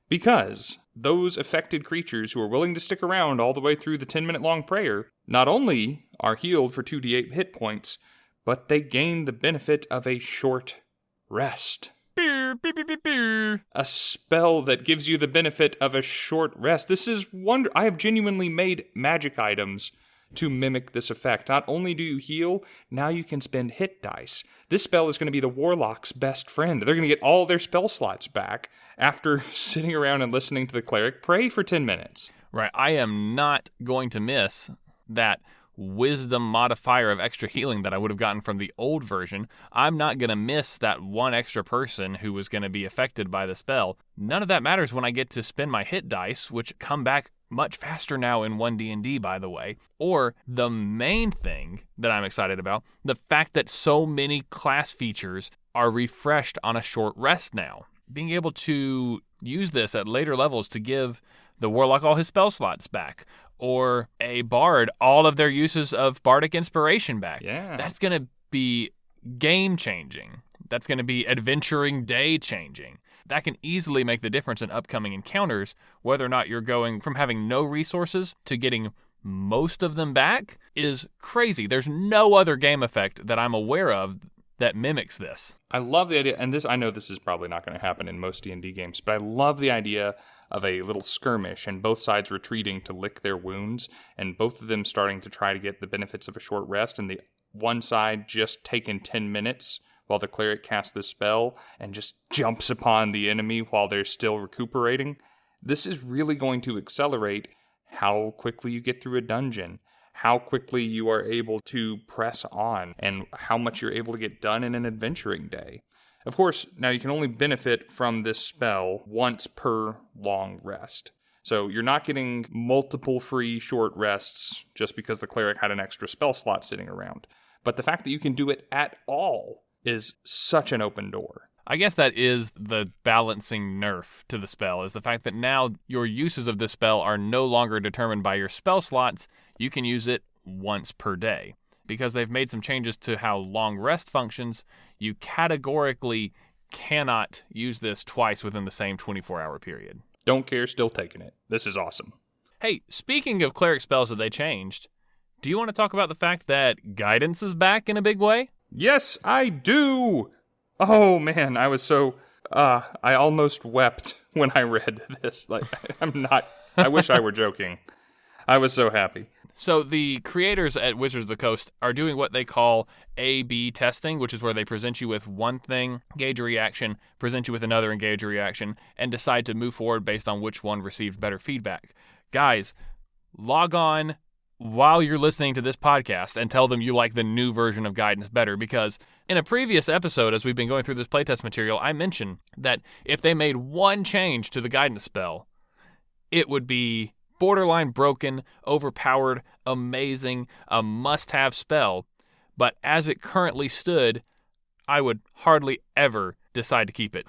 [SPEAKER 1] Because those affected creatures who are willing to stick around all the way through the 10-minute long prayer not only are healed for 2d8 hit points, but they gain the benefit of a short rest. A spell that gives you the benefit of a short rest. This is I have genuinely made magic items to mimic this effect. Not only do you heal, now you can spend hit dice. This spell is going to be the Warlock's best friend. They're going to get all their spell slots back after sitting around and listening to the Cleric pray for 10 minutes.
[SPEAKER 2] Right, I am not going to miss that wisdom modifier of extra healing that I would have gotten from the old version. I'm not going to miss that one extra person who was going to be affected by the spell. None of that matters when I get to spend my hit dice, which come back much faster now in One D&D, by the way. Or the main thing that I'm excited about, the fact that so many class features are refreshed on a short rest now. Being able to use this at later levels to give the Warlock all his spell slots back, or a Bard all of their uses of Bardic Inspiration back.
[SPEAKER 1] Yeah.
[SPEAKER 2] That's going to be game-changing. That's going to be adventuring day-changing. That can easily make the difference in upcoming encounters, whether or not you're going from having no resources to getting most of them back is crazy. There's no other game effect that I'm aware of that mimics this.
[SPEAKER 1] I love the idea, and I know this is probably not going to happen in most D&D games, but I love the idea of a little skirmish and both sides retreating to lick their wounds, and both of them starting to try to get the benefits of a short rest, and the one side just taking 10 minutes while the cleric casts the spell and just jumps upon the enemy while they're still recuperating. This is really going to accelerate how quickly you get through a dungeon, how quickly you are able to press on, and how much you're able to get done in an adventuring day. Of course, now you can only benefit from this spell once per long rest. So you're not getting multiple free short rests just because the cleric had an extra spell slot sitting around. But the fact that you can do it at all is such an open door.
[SPEAKER 2] I guess that is the balancing nerf to the spell, is the fact that now your uses of this spell are no longer determined by your spell slots. You can use it once per day. Because they've made some changes to how long rest functions, you categorically cannot use this twice within the same 24-hour period.
[SPEAKER 1] Don't care, still taking it. This is awesome.
[SPEAKER 2] Hey, speaking of cleric spells that they changed, do you want to talk about the fact that guidance is back in a big way?
[SPEAKER 1] Yes, I do! Oh man, I was so... I almost wept when I read this. I wish I were joking. I was so happy.
[SPEAKER 2] So the creators at Wizards of the Coast are doing what they call A/B testing, which is where they present you with one thing, gauge a reaction, present you with another and gauge a reaction, and decide to move forward based on which one received better feedback. Guys, log on while you're listening to this podcast and tell them you like the new version of guidance better, because in a previous episode, as we've been going through this playtest material, I mentioned that if they made one change to the guidance spell, it would be borderline broken, overpowered, amazing, a must-have spell. But as it currently stood, I would hardly ever decide to keep it.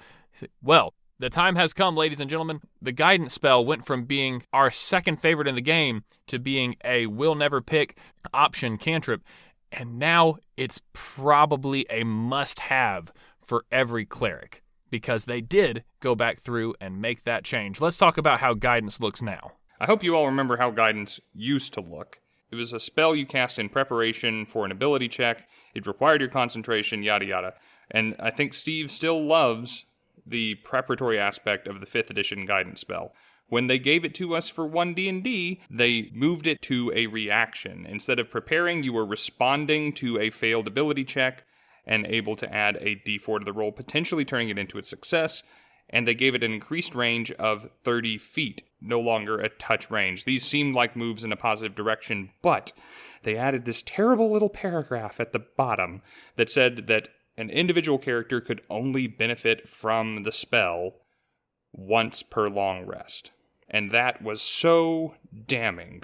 [SPEAKER 2] Well, the time has come, ladies and gentlemen. The guidance spell went from being our second favorite in the game to being a will never pick option cantrip. And now it's probably a must-have for every cleric, because they did go back through and make that change. Let's talk about how guidance looks now.
[SPEAKER 1] I hope you all remember how guidance used to look. It was a spell you cast in preparation for an ability check. It required your concentration, yada yada. And I think Steve still loves the preparatory aspect of the 5th edition guidance spell. When they gave it to us for One D&D, they moved it to a reaction. Instead of preparing, you were responding to a failed ability check and able to add a d4 to the roll, potentially turning it into a success. And they gave it an increased range of 30 feet, no longer a touch range. These seemed like moves in a positive direction, but they added this terrible little paragraph at the bottom that said that an individual character could only benefit from the spell once per long rest. And that was so damning.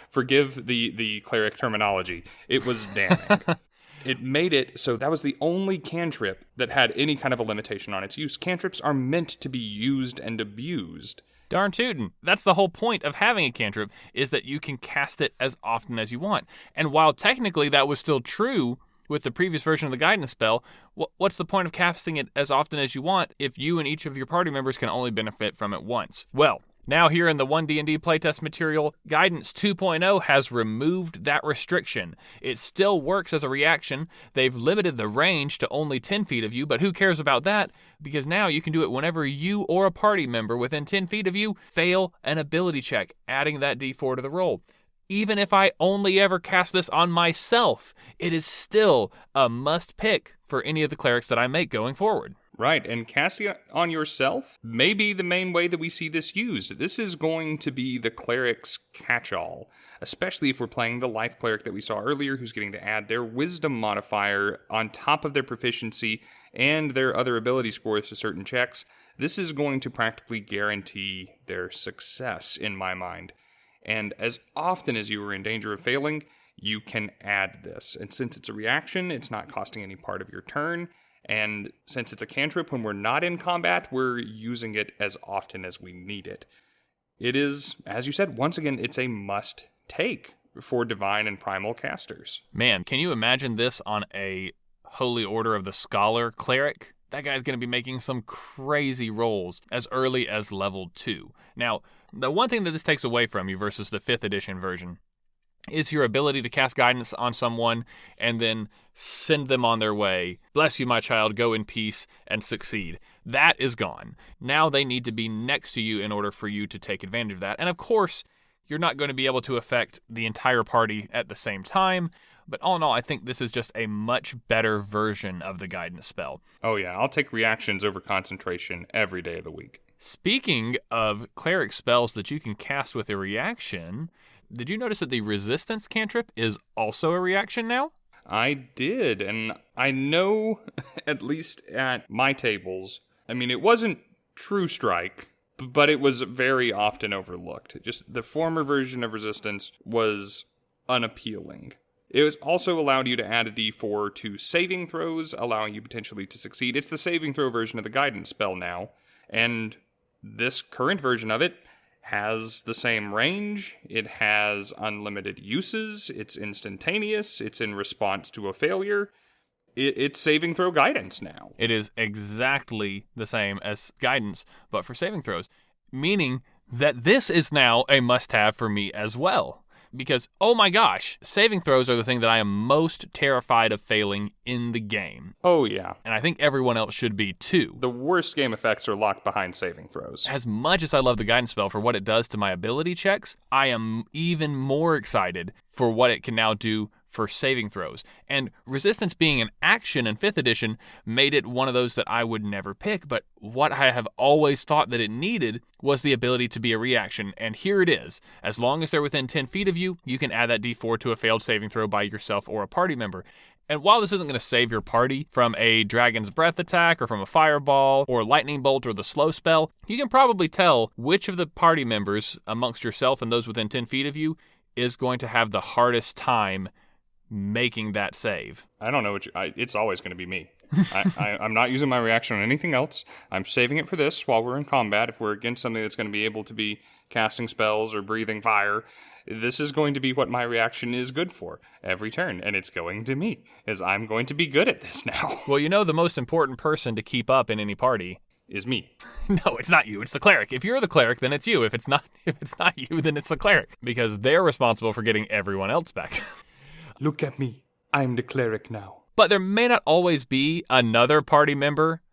[SPEAKER 1] Forgive the cleric terminology. It was damning. It made it so that was the only cantrip that had any kind of a limitation on its use. Cantrips are meant to be used and abused.
[SPEAKER 2] Darn tootin'. That's the whole point of having a cantrip, is that you can cast it as often as you want. And while technically that was still true with the previous version of the guidance spell, what's the point of casting it as often as you want if you and each of your party members can only benefit from it once? Well, now here in the One D&D playtest material, Guidance 2.0 has removed that restriction. It still works as a reaction. They've limited the range to only 10 feet of you, but who cares about that? Because now you can do it whenever you or a party member within 10 feet of you fail an ability check, adding that d4 to the roll. Even if I only ever cast this on myself, it is still a must pick for any of the clerics that I make going forward.
[SPEAKER 1] Right, and casting it on yourself may be the main way that we see this used. This is going to be the cleric's catch-all, especially if we're playing the life cleric that we saw earlier, who's getting to add their wisdom modifier on top of their proficiency and their other ability scores to certain checks. This is going to practically guarantee their success, in my mind. And as often as you are in danger of failing, you can add this. And since it's a reaction, it's not costing any part of your turn. And since it's a cantrip, when we're not in combat, we're using it as often as we need it. It is, as you said, once again, it's a must-take for Divine and Primal casters.
[SPEAKER 2] Man, can you imagine this on a Holy Order of the Scholar cleric? That guy's going to be making some crazy rolls as early as level 2. Now, The one thing that this takes away from you versus the 5th edition version is your ability to cast guidance on someone and then send them on their way. Bless you, my child, go in peace and succeed. That is gone. Now they need to be next to you in order for you to take advantage of that. And of course, you're not going to be able to affect the entire party at the same time. But all in all, I think this is just a much better version of the guidance spell.
[SPEAKER 1] Oh yeah, I'll take reactions over concentration every day of the week.
[SPEAKER 2] Speaking of cleric spells that you can cast with a reaction, did you notice that the resistance cantrip is also a reaction now?
[SPEAKER 1] I did, and I know, at least at my tables, I mean, it wasn't True Strike, but it was very often overlooked. Just the former version of resistance was unappealing. It was also allowed you to add a d4 to saving throws, allowing you potentially to succeed. It's the saving throw version of the guidance spell now, and this current version of it has the same range, it has unlimited uses, it's instantaneous, it's in response to a failure. It's saving throw guidance now.
[SPEAKER 2] It is exactly the same as guidance, but for saving throws, meaning that this is now a must-have for me as well. Because, oh my gosh, saving throws are the thing that I am most terrified of failing in the game.
[SPEAKER 1] Oh yeah.
[SPEAKER 2] And I think everyone else should be too.
[SPEAKER 1] The worst game effects are locked behind saving throws.
[SPEAKER 2] As much as I love the guidance spell for what it does to my ability checks, I am even more excited for what it can now do for saving throws. And resistance being an action in 5th edition made it one of those that I would never pick, but what I have always thought that it needed was the ability to be a reaction, and here it is. As long as they're within 10 feet of you, you can add that d4 to a failed saving throw by yourself or a party member. And while this isn't going to save your party from a Dragon's Breath attack or from a Fireball or Lightning Bolt or the Slow spell, you can probably tell which of the party members amongst yourself and those within 10 feet of you is going to have the hardest time making that save.
[SPEAKER 1] I don't know it's always going to be me. I'm not using my reaction on anything else. I'm saving it for this while we're in combat. If we're against something that's going to be able to be casting spells or breathing fire, this is going to be what my reaction is good for every turn, and it's going to me, as I'm going to be good at this now.
[SPEAKER 2] Well, you know the most important person to keep up in any party
[SPEAKER 1] is me.
[SPEAKER 2] No, it's not you. It's the cleric. If you're the cleric, then it's you. If it's not you, then it's the cleric, because they're responsible for getting everyone else back.
[SPEAKER 1] Look at me. I'm the cleric now.
[SPEAKER 2] But there may not always be another party member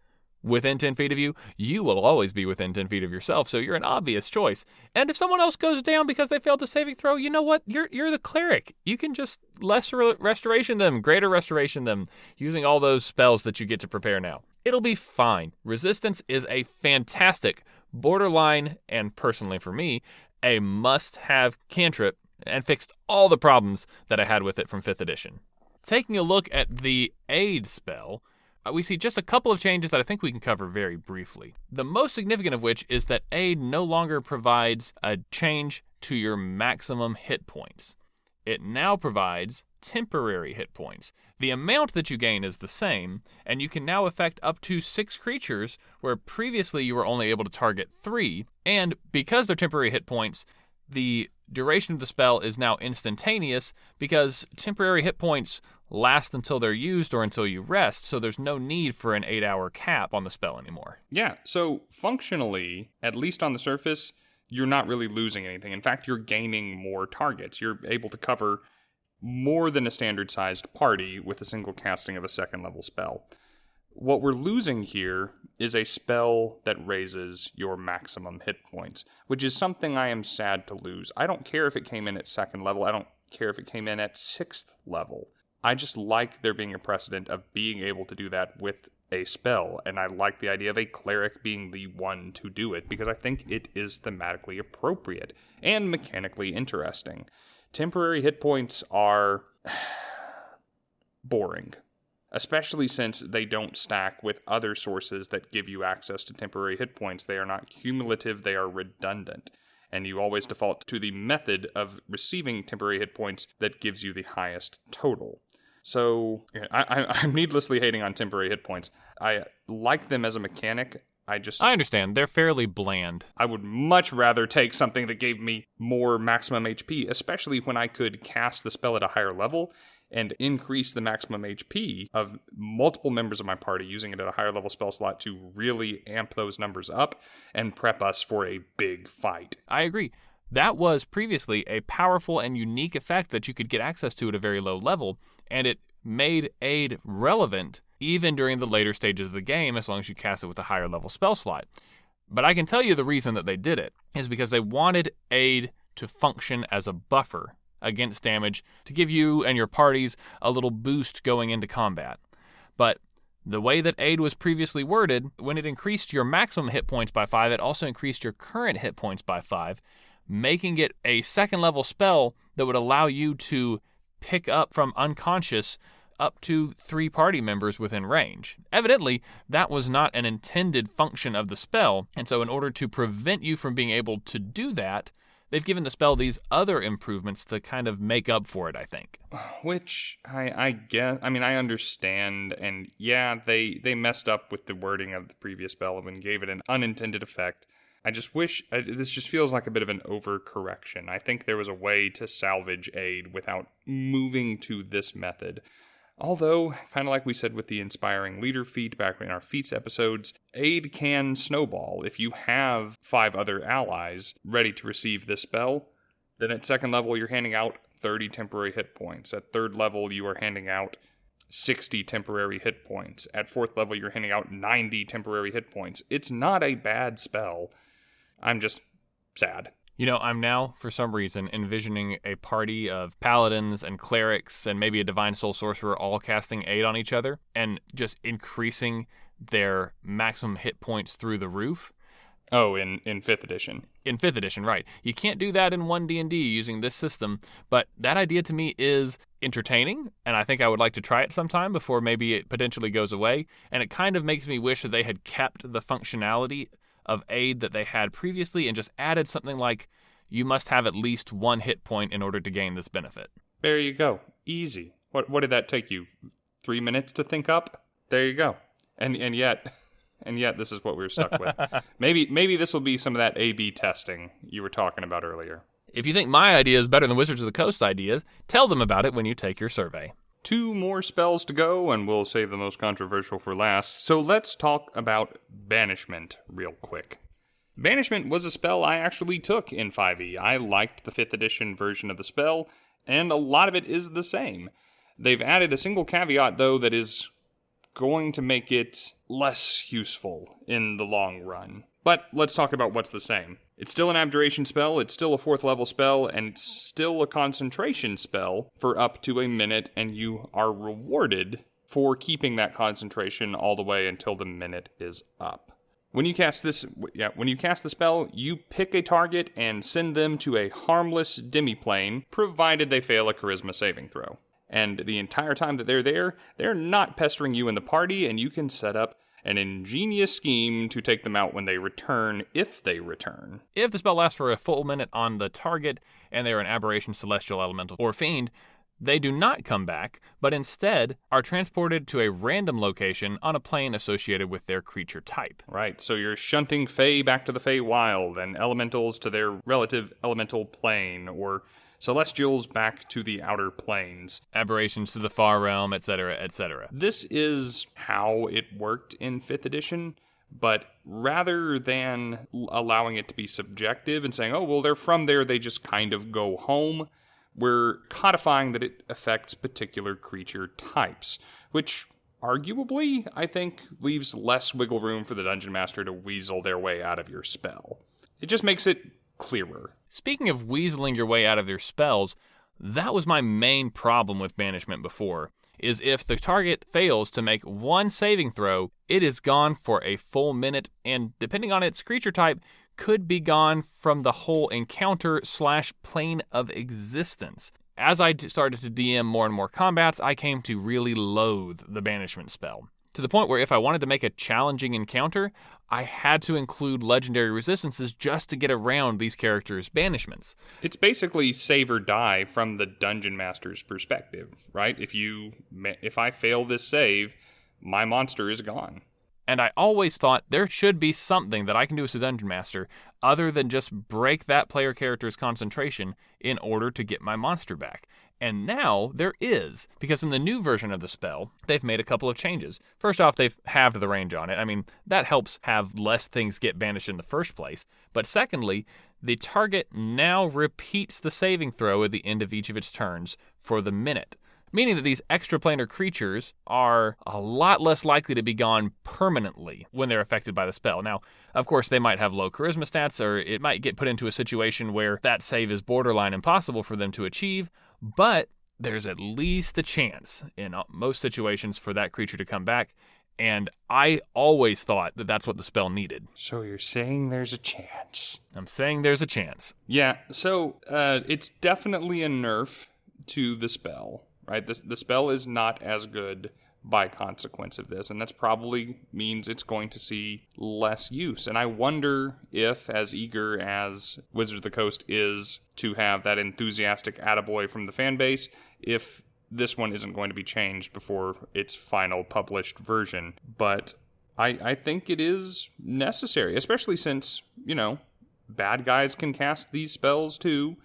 [SPEAKER 2] within 10 feet of you. You will always be within 10 feet of yourself, so you're an obvious choice. And if someone else goes down because they failed the saving throw, you know what? You're the cleric. You can just lesser restoration them, greater restoration them, using all those spells that you get to prepare now. It'll be fine. Resistance is a fantastic, borderline, and personally for me, a must-have cantrip, and fixed all the problems that I had with it from 5th edition. Taking a look at the aid spell, we see just a couple of changes that I think we can cover very briefly. The most significant of which is that aid no longer provides a change to your maximum hit points. It now provides temporary hit points. The amount that you gain is the same, and you can now affect up to 6 creatures, where previously you were only able to target 3, and because they're temporary hit points, the duration of the spell is now instantaneous because temporary hit points last until they're used or until you rest, so there's no need for an 8-hour cap on the spell anymore.
[SPEAKER 1] Yeah, so functionally, at least on the surface, you're not really losing anything. In fact, you're gaining more targets. You're able to cover more than a standard-sized party with a single casting of a second-level spell. What we're losing here is a spell that raises your maximum hit points, which is something I am sad to lose. I don't care if it came in at 2nd level. I don't care if it came in at 6th level. I just like there being a precedent of being able to do that with a spell, and I like the idea of a cleric being the one to do it, because I think it is thematically appropriate and mechanically interesting. Temporary hit points are boring, especially since they don't stack with other sources that give you access to temporary hit points. They are not cumulative, they are redundant. And you always default to the method of receiving temporary hit points that gives you the highest total. So, I'm needlessly hating on temporary hit points. I like them as a mechanic.
[SPEAKER 2] I understand. They're fairly bland.
[SPEAKER 1] I would much rather take something that gave me more maximum HP, especially when I could cast the spell at a higher level and increase the maximum HP of multiple members of my party using it at a higher level spell slot to really amp those numbers up and prep us for a big fight.
[SPEAKER 2] I agree. That was previously a powerful and unique effect that you could get access to at a very low level, and it made aid relevant even during the later stages of the game as long as you cast it with a higher level spell slot. But I can tell you the reason that they did it is because they wanted aid to function as a buffer against damage to give you and your parties a little boost going into combat. But the way that aid was previously worded, when it increased your maximum hit points by 5, it also increased your current hit points by 5, making it a second level spell that would allow you to pick up from unconscious up to 3 party members within range. Evidently, that was not an intended function of the spell, and so in order to prevent you from being able to do that, they've given the spell these other improvements to kind of make up for it, I think.
[SPEAKER 1] Which, I guess, I mean, I understand, and yeah, they messed up with the wording of the previous spell and gave it an unintended effect. I just wish, this just feels like a bit of an overcorrection. I think there was a way to salvage aid without moving to this method. Although, kind of like we said with the Inspiring Leader feat back in our feats episodes, aid can snowball. If you have 5 other allies ready to receive this spell, then at second level you're handing out 30 temporary hit points. At third level you are handing out 60 temporary hit points. At fourth level you're handing out 90 temporary hit points. It's not a bad spell. I'm just sad.
[SPEAKER 2] You know, I'm now, for some reason, envisioning a party of paladins and clerics and maybe a divine soul sorcerer all casting aid on each other and just increasing their maximum hit points through the roof.
[SPEAKER 1] Oh, in 5th edition.
[SPEAKER 2] In 5th edition, right. You can't do that in 1D&D using this system, but that idea to me is entertaining, and I think I would like to try it sometime before maybe it potentially goes away, and it kind of makes me wish that they had kept the functionality of aid that they had previously and just added something like, you must have at least 1 hit point in order to gain this benefit.
[SPEAKER 1] There you go. Easy. What did that take you? 3 minutes to think up? There you go. And yet this is what we were stuck with. Maybe this will be some of that A/B testing you were talking about earlier.
[SPEAKER 2] If you think my idea is better than Wizards of the Coast ideas, tell them about it when you take your survey.
[SPEAKER 1] 2 more spells to go, and we'll save the most controversial for last. So let's talk about Banishment real quick. Banishment was a spell I actually took in 5e. I liked the 5th edition version of the spell, and a lot of it is the same. They've added a single caveat, though, that is going to make it less useful in the long run. But let's talk about what's the same. It's still an abjuration spell, it's still a 4th level spell, and it's still a concentration spell for up to a minute, and you are rewarded for keeping that concentration all the way until the minute is up. When you cast the spell, you pick a target and send them to a harmless demiplane, provided they fail a charisma saving throw. And the entire time that they're there, they're not pestering you in the party, and you can set up an ingenious scheme to take them out when they return, if they return.
[SPEAKER 2] If the spell lasts for a full minute on the target, and they are an aberration, celestial, elemental, or fiend, they do not come back, but instead are transported to a random location on a plane associated with their creature type.
[SPEAKER 1] Right, so you're shunting Fae back to the Fae Wild, and elementals to their relative elemental plane, or celestials back to the outer planes.
[SPEAKER 2] Aberrations to the far realm, etc., etc.
[SPEAKER 1] This is how it worked in 5th edition, but rather than allowing it to be subjective and saying, oh, well, they're from there, they just kind of go home, we're codifying that it affects particular creature types, which arguably, I think, leaves less wiggle room for the Dungeon Master to weasel their way out of your spell. It just makes it clearer.
[SPEAKER 2] Speaking of weaseling your way out of their spells, that was my main problem with Banishment before, is if the target fails to make 1 saving throw, it is gone for a full minute, and depending on its creature type, could be gone from the whole encounter/plane of existence. As I started to DM more and more combats, I came to really loathe the Banishment spell, to the point where if I wanted to make a challenging encounter, I had to include legendary resistances just to get around these characters' banishments.
[SPEAKER 1] It's basically save or die from the Dungeon Master's perspective, right? If I fail this save, my monster is gone.
[SPEAKER 2] And I always thought there should be something that I can do as a Dungeon Master other than just break that player character's concentration in order to get my monster back. And now there is, because in the new version of the spell, they've made a couple of changes. First off, they've halved the range on it. I mean, that helps have less things get banished in the first place. But secondly, the target now repeats the saving throw at the end of each of its turns for the minute, meaning that these extraplanar creatures are a lot less likely to be gone permanently when they're affected by the spell. Now, of course, they might have low charisma stats, or it might get put into a situation where that save is borderline impossible for them to achieve, but there's at least a chance in most situations for that creature to come back, and I always thought that that's what the spell needed.
[SPEAKER 1] So you're saying there's a chance?
[SPEAKER 2] I'm saying there's a chance.
[SPEAKER 1] Yeah, so it's definitely a nerf to the spell, right? The spell is not as good by consequence of this, and that's probably means it's going to see less use. And I wonder if, as eager as Wizards of the Coast is to have that enthusiastic attaboy from the fan base, if this one isn't going to be changed before its final published version. But I think it is necessary, especially since, bad guys can cast these spells too.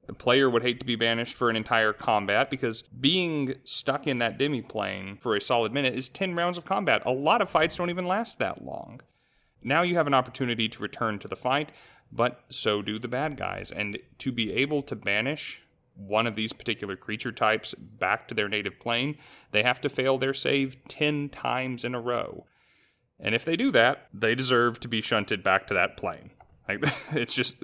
[SPEAKER 1] The player would hate to be banished for an entire combat, because being stuck in that demi-plane for a solid minute is 10 rounds of combat. A lot of fights don't even last that long. Now you have an opportunity to return to the fight, but so do the bad guys. And to be able to banish one of these particular creature types back to their native plane, they have to fail their save 10 times in a row. And if they do that, they deserve to be shunted back to that plane. It's just,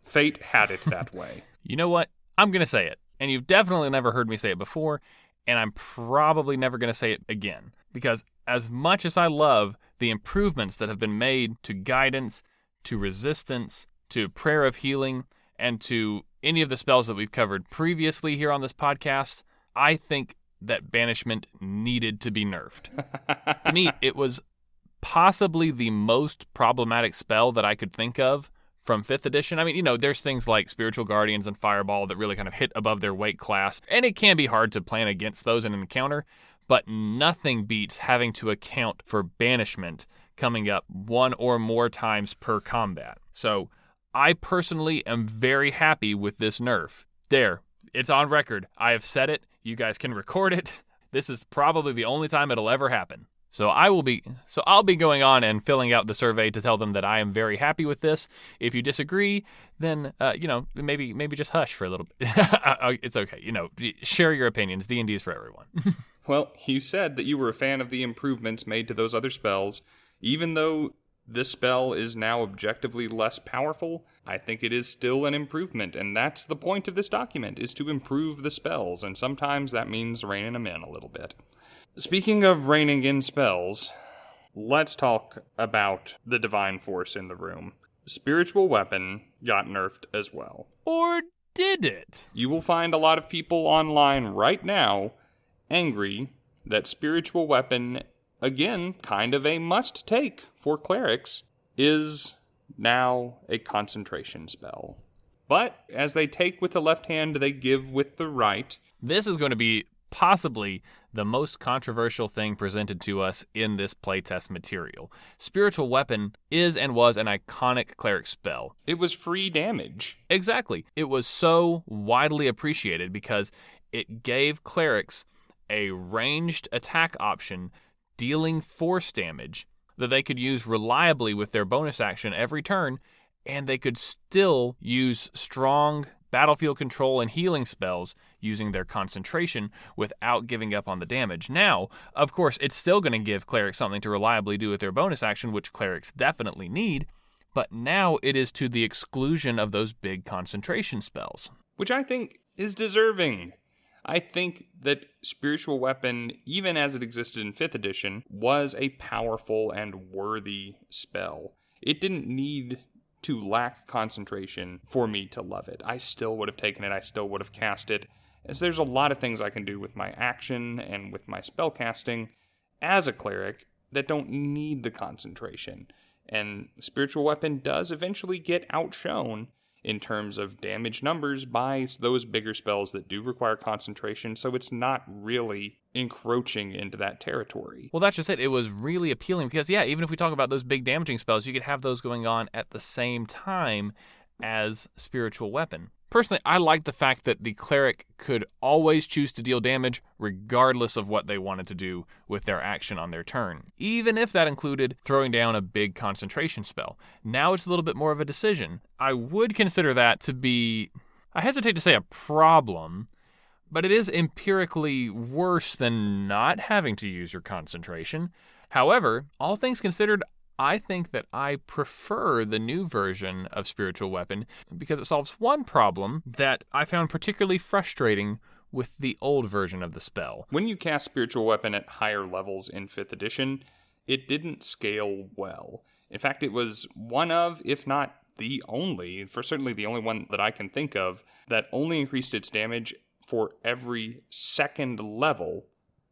[SPEAKER 1] fate had it that way.
[SPEAKER 2] You know what? I'm going to say it. And you've definitely never heard me say it before, and I'm probably never going to say it again. Because as much as I love the improvements that have been made to guidance, to resistance, to prayer of healing, and to any of the spells that we've covered previously here on this podcast, I think that banishment needed to be nerfed. To me, it was possibly the most problematic spell that I could think of from 5th edition. I mean, there's things like Spiritual Guardians and Fireball that really kind of hit above their weight class, and it can be hard to plan against those in an encounter, but nothing beats having to account for banishment coming up one or more times per combat. So I personally am very happy with this nerf. There, it's on record. I have said it. You guys can record it. This is probably the only time it'll ever happen. So I'll be going on and filling out the survey to tell them that I am very happy with this. If you disagree, then maybe just hush for a little bit. It's okay. Share your opinions. D&D is for everyone.
[SPEAKER 1] Well, you said that you were a fan of the improvements made to those other spells. Even though this spell is now objectively less powerful, I think it is still an improvement, and that's the point of this document, is to improve the spells, and sometimes that means reining them in a little bit. Speaking of reining in spells, let's talk about the divine force in the room. Spiritual Weapon got nerfed as well.
[SPEAKER 2] Or did it?
[SPEAKER 1] You will find a lot of people online right now angry that Spiritual Weapon, again, kind of a must-take for clerics, is now a concentration spell. But as they take with the left hand, they give with the right.
[SPEAKER 2] This is going to be possibly the most controversial thing presented to us in this playtest material. Spiritual Weapon is and was an iconic cleric spell.
[SPEAKER 1] It was free damage.
[SPEAKER 2] Exactly. It was so widely appreciated because it gave clerics a ranged attack option dealing force damage that they could use reliably with their bonus action every turn, and they could still use strong battlefield control and healing spells using their concentration without giving up on the damage. Now, of course, it's still going to give clerics something to reliably do with their bonus action, which clerics definitely need, but now it is to the exclusion of those big concentration spells.
[SPEAKER 1] Which I think is deserving. I think that Spiritual Weapon, even as it existed in 5th edition, was a powerful and worthy spell. It didn't need to lack concentration for me to love it. I still would have taken it. I still would have cast it. As there's a lot of things I can do with my action and with my spell casting as a cleric that don't need the concentration. And Spiritual Weapon does eventually get outshone in terms of damage numbers by those bigger spells that do require concentration, so it's not really encroaching into that territory.
[SPEAKER 2] Well, that's just it. It was really appealing because, yeah, even if we talk about those big damaging spells, you could have those going on at the same time as Spiritual Weapon. Personally, I like the fact that the Cleric could always choose to deal damage regardless of what they wanted to do with their action on their turn, even if that included throwing down a big concentration spell. Now it's a little bit more of a decision. I would consider that to be, I hesitate to say a problem, but it is empirically worse than not having to use your concentration. However, all things considered, I think that I prefer the new version of Spiritual Weapon because it solves one problem that I found particularly frustrating with the old version of the spell.
[SPEAKER 1] When you cast Spiritual Weapon at higher levels in 5th edition, it didn't scale well. In fact, it was one of, if not the only, for certainly the only one that I can think of, that only increased its damage for every second level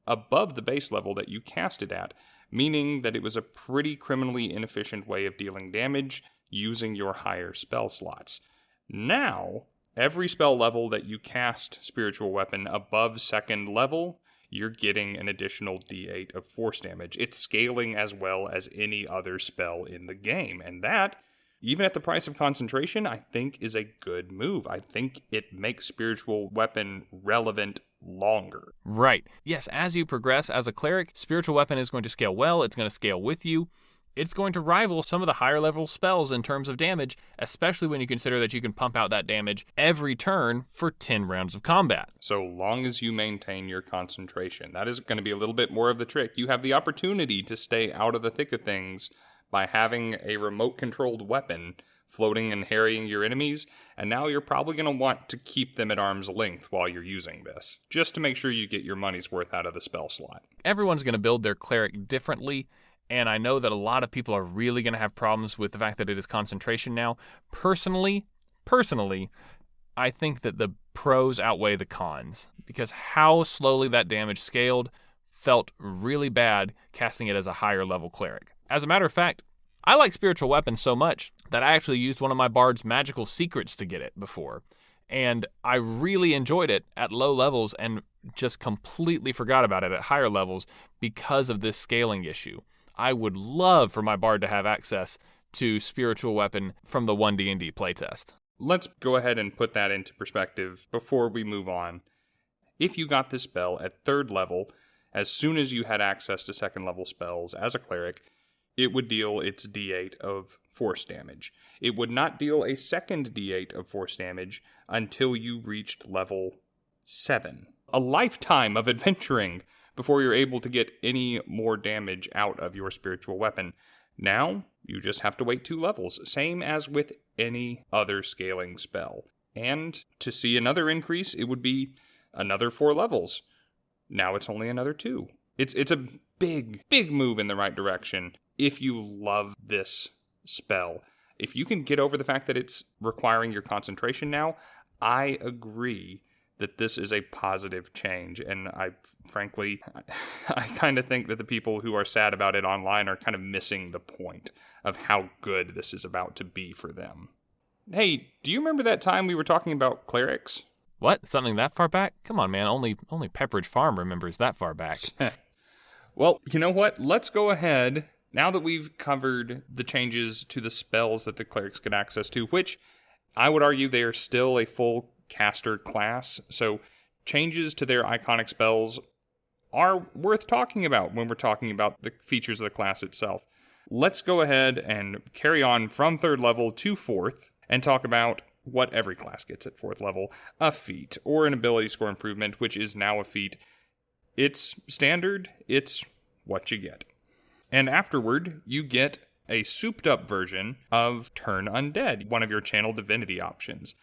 [SPEAKER 1] above the base level that you cast it at, meaning that it was a pretty criminally inefficient way of dealing damage using your higher spell slots. Now, every spell level that you cast Spiritual Weapon above 2nd level, you're getting an additional d8 of force damage. It's scaling as well as any other spell in the game, and that, even at the price of concentration, I think is a good move. I think it makes Spiritual Weapon relevant longer.
[SPEAKER 2] Right. Yes, as you progress as a Cleric, Spiritual Weapon is going to scale well. It's going to scale with you. It's going to rival some of the higher level spells in terms of damage, especially when you consider that you can pump out that damage every turn for 10 rounds of combat.
[SPEAKER 1] So long as you maintain your concentration. That is going to be a little bit more of the trick. You have the opportunity to stay out of the thick of things by having a remote-controlled weapon floating and harrying your enemies, and now you're probably going to want to keep them at arm's length while you're using this, just to make sure you get your money's worth out of the spell slot. Everyone's
[SPEAKER 2] going to build their Cleric differently, and I know that a lot of people are really going to have problems with the fact that it is concentration now. Personally, I think that the pros outweigh the cons, because how slowly that damage scaled felt really bad casting it as a higher level Cleric. As a matter of fact, I like Spiritual Weapon so much that I actually used one of my Bard's magical secrets to get it before. And I really enjoyed it at low levels and just completely forgot about it at higher levels because of this scaling issue. I would love for my Bard to have access to Spiritual Weapon from the One D&D playtest.
[SPEAKER 1] Let's go ahead and put that into perspective before we move on. If you got this spell at 3rd level, as soon as you had access to 2nd level spells as a Cleric, it would deal its d8 of force damage. It would not deal a second d8 of force damage until you reached level 7. A lifetime of adventuring before you're able to get any more damage out of your Spiritual Weapon. Now, you just have to wait 2 levels, same as with any other scaling spell. And to see another increase, it would be another 4 levels. Now it's only another 2. It's a big move in the right direction if you love this spell. If you can get over the fact that it's requiring your concentration now, I agree that this is a positive change. And I kind of think that the people who are sad about it online are kind of missing the point of how good this is about to be for them. Hey, do you remember that time we were talking about clerics?
[SPEAKER 2] What? Something that far back? Come on, man. Only Pepperidge Farm remembers that far back.
[SPEAKER 1] Well, you know what? Let's go ahead. Now that we've covered the changes to the spells that the clerics get access to, which I would argue they are still a full caster class, so changes to their iconic spells are worth talking about when we're talking about the features of the class itself. Let's go ahead and carry on from 3rd level to 4th and talk about what every class gets at 4th level, a feat, or an ability score improvement, which is now a feat. It's standard, it's what you get. And afterward, you get a souped-up version of Turn Undead, one of your Channel Divinity options.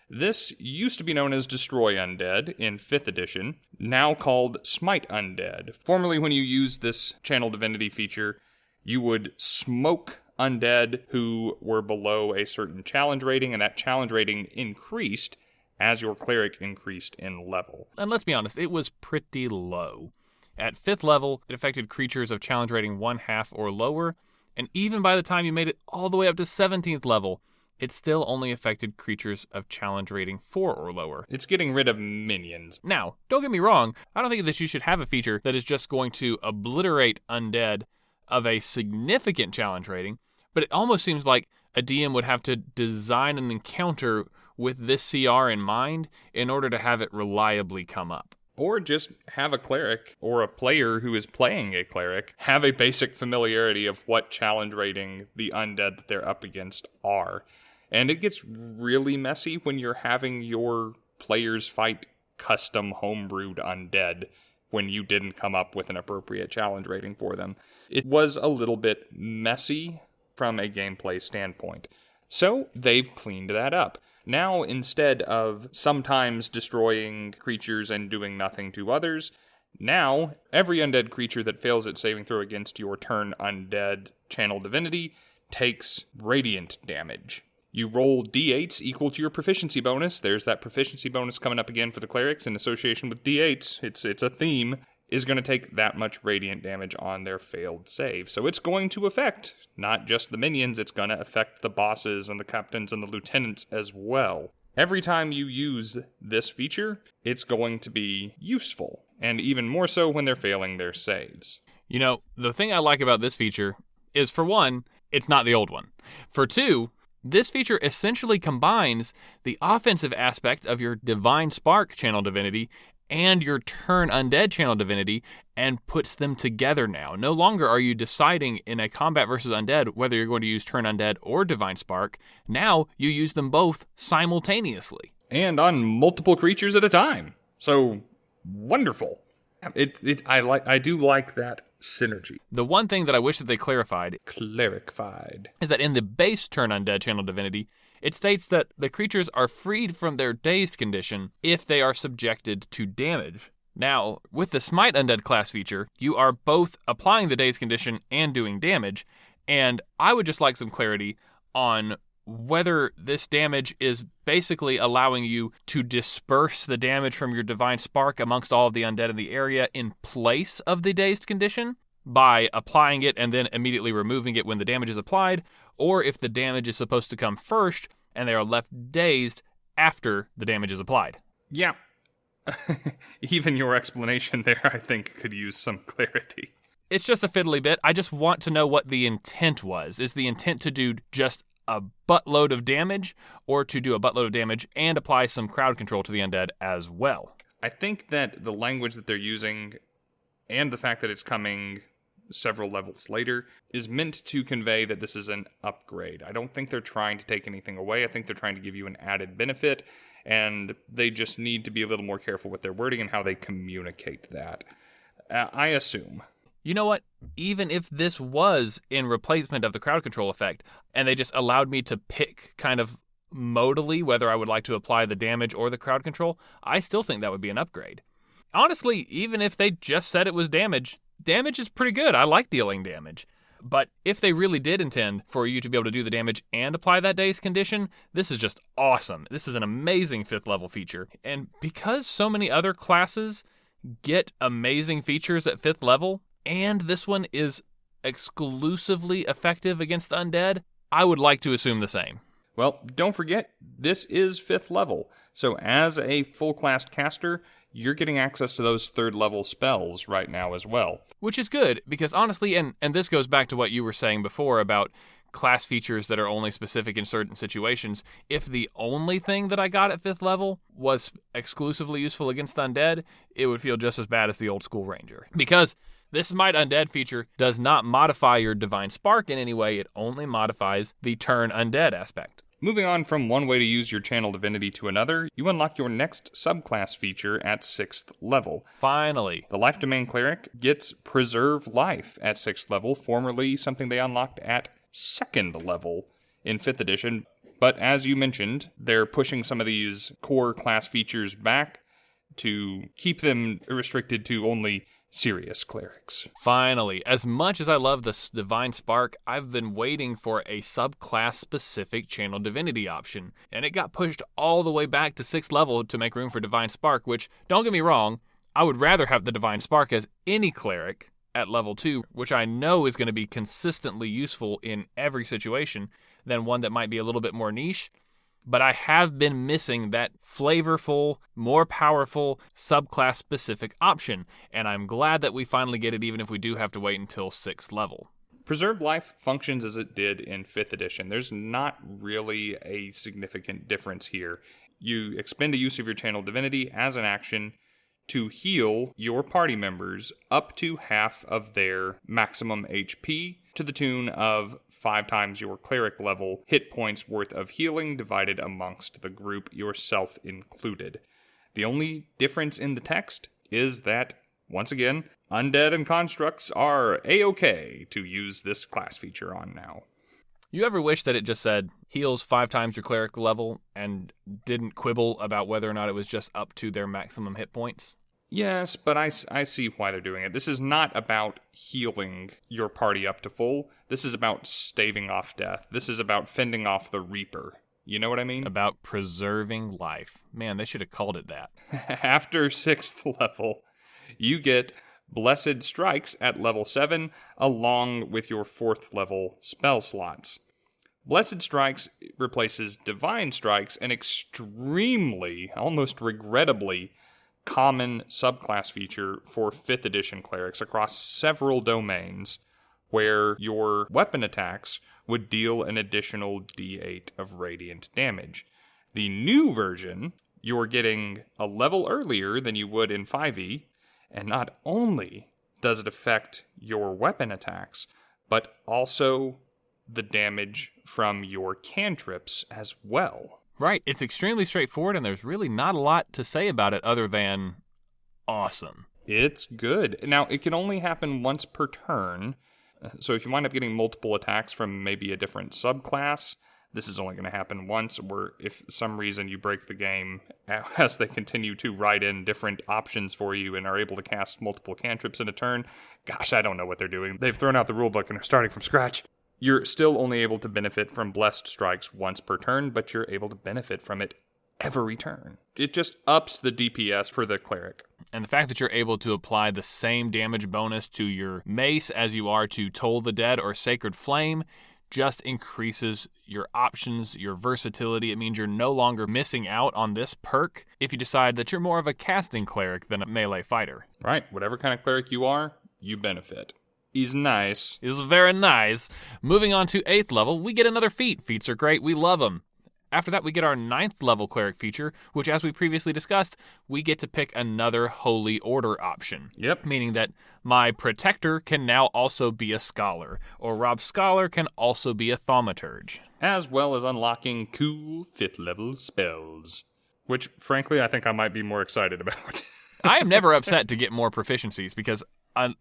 [SPEAKER 1] This used to be known as Destroy Undead in 5th edition, now called Smite Undead. Formerly, when you used this Channel Divinity feature, you would smoke undead who were below a certain challenge rating, and that challenge rating increased as your cleric increased in level.
[SPEAKER 2] And let's be honest, it was pretty low. At 5th level, it affected creatures of challenge rating 1/2 or lower, and even by the time you made it all the way up to 17th level, it still only affected creatures of challenge rating 4 or lower.
[SPEAKER 1] It's getting rid of minions.
[SPEAKER 2] Now, don't get me wrong, I don't think that you should have a feature that is just going to obliterate undead of a significant challenge rating, but it almost seems like a DM would have to design an encounter with this CR in mind in order to have it reliably come up.
[SPEAKER 1] Or just have a cleric, or a player who is playing a cleric, have a basic familiarity of what challenge rating the undead that they're up against are. And it gets really messy when you're having your players fight custom homebrewed undead when you didn't come up with an appropriate challenge rating for them. It was a little bit messy from a gameplay standpoint. So they've cleaned that up. Now, instead of sometimes destroying creatures and doing nothing to others, now every undead creature that fails its saving throw against your turn undead channel divinity takes radiant damage. You roll d8s equal to your proficiency bonus. There's that proficiency bonus coming up again for the clerics in association with d8s. It's a theme. Is going to take that much radiant damage on their failed save. So it's going to affect not just the minions, it's going to affect the bosses and the captains and the lieutenants as well. Every time you use this feature, it's going to be useful, and even more so when they're failing their saves.
[SPEAKER 2] You know, the thing I like about this feature is, for one, it's not the old one. For two, this feature essentially combines the offensive aspect of your Divine Spark channel divinity and your turn undead channel divinity and puts them together now. No longer are you deciding in a combat versus undead whether you're going to use turn undead or Divine Spark. Now you use them both simultaneously.
[SPEAKER 1] And on multiple creatures at a time. So, wonderful. I do like that synergy.
[SPEAKER 2] The one thing that I wish that they clarified
[SPEAKER 1] is
[SPEAKER 2] that in the base turn undead channel divinity, it states that the creatures are freed from their dazed condition if they are subjected to damage. Now, with the Smite Undead class feature, you are both applying the dazed condition and doing damage, and I would just like some clarity on whether this damage is basically allowing you to disperse the damage from your Divine Spark amongst all of the undead in the area in place of the dazed condition by applying it and then immediately removing it when the damage is applied, or if the damage is supposed to come first and they are left dazed after the damage is applied.
[SPEAKER 1] Yeah. Even your explanation there, I think, could use some clarity.
[SPEAKER 2] It's just a fiddly bit. I just want to know what the intent was. Is the intent to do just a buttload of damage, or to do a buttload of damage and apply some crowd control to the undead as well?
[SPEAKER 1] I think that the language that they're using and the fact that it's coming several levels later is meant to convey that this is an upgrade. I don't think they're trying to take anything away. I think they're trying to give you an added benefit, and they just need to be a little more careful with their wording and how they communicate that. I assume.
[SPEAKER 2] You know what? Even if this was in replacement of the crowd control effect, and they just allowed me to pick kind of modally whether I would like to apply the damage or the crowd control, I still think that would be an upgrade. Honestly, even if they just said it was damage is pretty good. I like dealing damage. But if they really did intend for you to be able to do the damage and apply that day's condition, this is just awesome. This is an amazing 5th level feature. And because so many other classes get amazing features at 5th level, and this one is exclusively effective against the undead, I would like to assume the same.
[SPEAKER 1] Well, don't forget, this is 5th level. So as a full class caster, you're getting access to those 3rd level spells right now as well.
[SPEAKER 2] Which is good, because honestly, and this goes back to what you were saying before about class features that are only specific in certain situations. If the only thing that I got at 5th level was exclusively useful against undead, it would feel just as bad as the old school ranger. Because this Smite Undead feature does not modify your Divine Spark in any way, it only modifies the turn undead aspect.
[SPEAKER 1] Moving on from one way to use your channel divinity to another, you unlock your next subclass feature at 6th level.
[SPEAKER 2] Finally.
[SPEAKER 1] The Life Domain Cleric gets Preserve Life at 6th level, formerly something they unlocked at 2nd level in 5th edition. But as you mentioned, they're pushing some of these core class features back to keep them restricted to only serious clerics.
[SPEAKER 2] Finally, as much as I love this Divine Spark, I've been waiting for a subclass-specific channel divinity option, and it got pushed all the way back to 6th level to make room for Divine Spark, which, don't get me wrong, I would rather have the Divine Spark as any cleric at level 2, which I know is going to be consistently useful in every situation, than one that might be a little bit more niche. But I have been missing that flavorful, more powerful, subclass-specific option, and I'm glad that we finally get it even if we do have to wait until 6th level.
[SPEAKER 1] Preserved Life functions as it did in 5th edition. There's not really a significant difference here. You expend a use of your Channel Divinity as an action to heal your party members up to half of their maximum HP to the tune of 5 times your Cleric level hit points worth of healing divided amongst the group, yourself included. The only difference in the text is that, once again, undead and constructs are A-okay to use this class feature on now.
[SPEAKER 2] You ever wish that it just said, heals 5 times your Cleric level, and didn't quibble about whether or not it was just up to their maximum hit points?
[SPEAKER 1] Yes, but I see why they're doing it. This is not about healing your party up to full. This is about staving off death. This is about fending off the Reaper. You know what I mean?
[SPEAKER 2] About preserving life. Man, they should have called it that.
[SPEAKER 1] After 6th level, you get Blessed Strikes at level 7, along with your 4th level spell slots. Blessed Strikes replaces Divine Strikes, an extremely, almost regrettably, common subclass feature for 5th edition clerics across several domains, where your weapon attacks would deal an additional d8 of radiant damage. The new version, you're getting a level earlier than you would in 5e, and not only does it affect your weapon attacks, but also the damage from your cantrips as well.
[SPEAKER 2] Right, it's extremely straightforward, and there's really not a lot to say about it other than awesome.
[SPEAKER 1] It's good. Now, it can only happen once per turn, so if you wind up getting multiple attacks from maybe a different subclass, this is only going to happen once, or if for some reason you break the game as they continue to write in different options for you and are able to cast multiple cantrips in a turn. Gosh, I don't know what they're doing. They've thrown out the rulebook and are starting from scratch. You're still only able to benefit from Blessed Strikes once per turn, but you're able to benefit from it every turn. It just ups the DPS for the Cleric.
[SPEAKER 2] And the fact that you're able to apply the same damage bonus to your mace as you are to Toll the Dead or Sacred Flame just increases your options, your versatility. It means you're no longer missing out on this perk if you decide that you're more of a casting cleric than a melee fighter.
[SPEAKER 1] Right, whatever kind of cleric you are, you benefit. He's nice.
[SPEAKER 2] He's very nice. Moving on to 8th level, we get another feat. Feats are great, we love them. After that, we get our 9th level cleric feature, which, as we previously discussed, we get to pick another Holy Order option.
[SPEAKER 1] Yep.
[SPEAKER 2] Meaning that my Protector can now also be a Scholar, or Rob Scholar can also be a Thaumaturge.
[SPEAKER 1] As well as unlocking cool 5th level spells, which, frankly, I think I might be more excited about.
[SPEAKER 2] I am never upset to get more proficiencies, because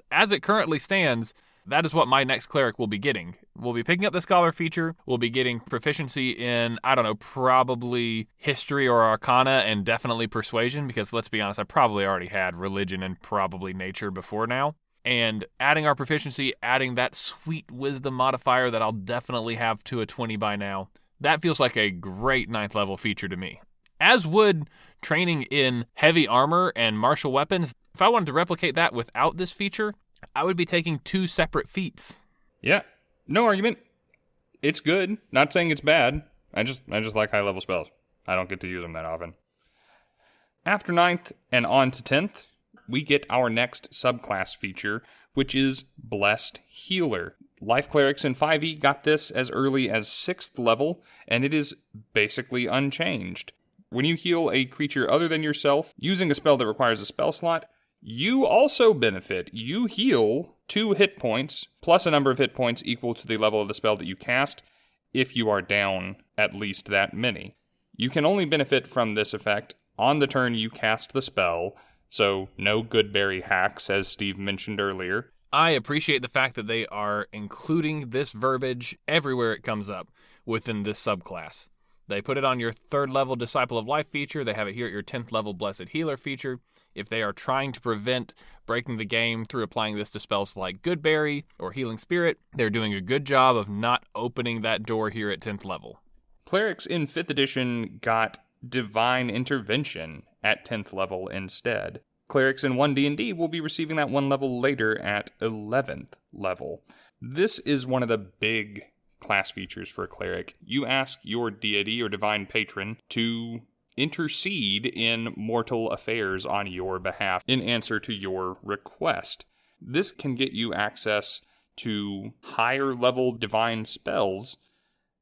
[SPEAKER 2] as it currently stands, that is what my next cleric will be getting. We'll be picking up the Scholar feature. We'll be getting proficiency in, I don't know, probably History or Arcana and definitely Persuasion, because let's be honest, I probably already had Religion and probably Nature before now. And adding our proficiency, adding that sweet Wisdom modifier that I'll definitely have to a 20 by now, that feels like a great 9th level feature to me. As would training in heavy armor and martial weapons. If I wanted to replicate that without this feature, I would be taking 2 separate feats.
[SPEAKER 1] Yeah, no argument. It's good. Not saying it's bad. I just like high level spells. I don't get to use them that often. After 9th and on to 10th, we get our next subclass feature, which is Blessed Healer. Life Clerics in 5e got this as early as 6th level, and it is basically unchanged. When you heal a creature other than yourself using a spell that requires a spell slot, you also benefit. You heal 2 hit points, plus a number of hit points equal to the level of the spell that you cast, if you are down at least that many. You can only benefit from this effect on the turn you cast the spell, so no Goodberry hacks, as Steve mentioned earlier.
[SPEAKER 2] I appreciate the fact that they are including this verbiage everywhere it comes up within this subclass. They put it on your 3rd level Disciple of Life feature. They have it here at your 10th level Blessed Healer feature. If they are trying to prevent breaking the game through applying this to spells like Goodberry or Healing Spirit, they're doing a good job of not opening that door here at 10th level.
[SPEAKER 1] Clerics in 5th edition got Divine Intervention at 10th level instead. Clerics in 1D&D will be receiving that one level later at 11th level. This is one of the big class features for a cleric. You ask your deity or divine patron to intercede in mortal affairs on your behalf in answer to your request. This can get you access to higher level divine spells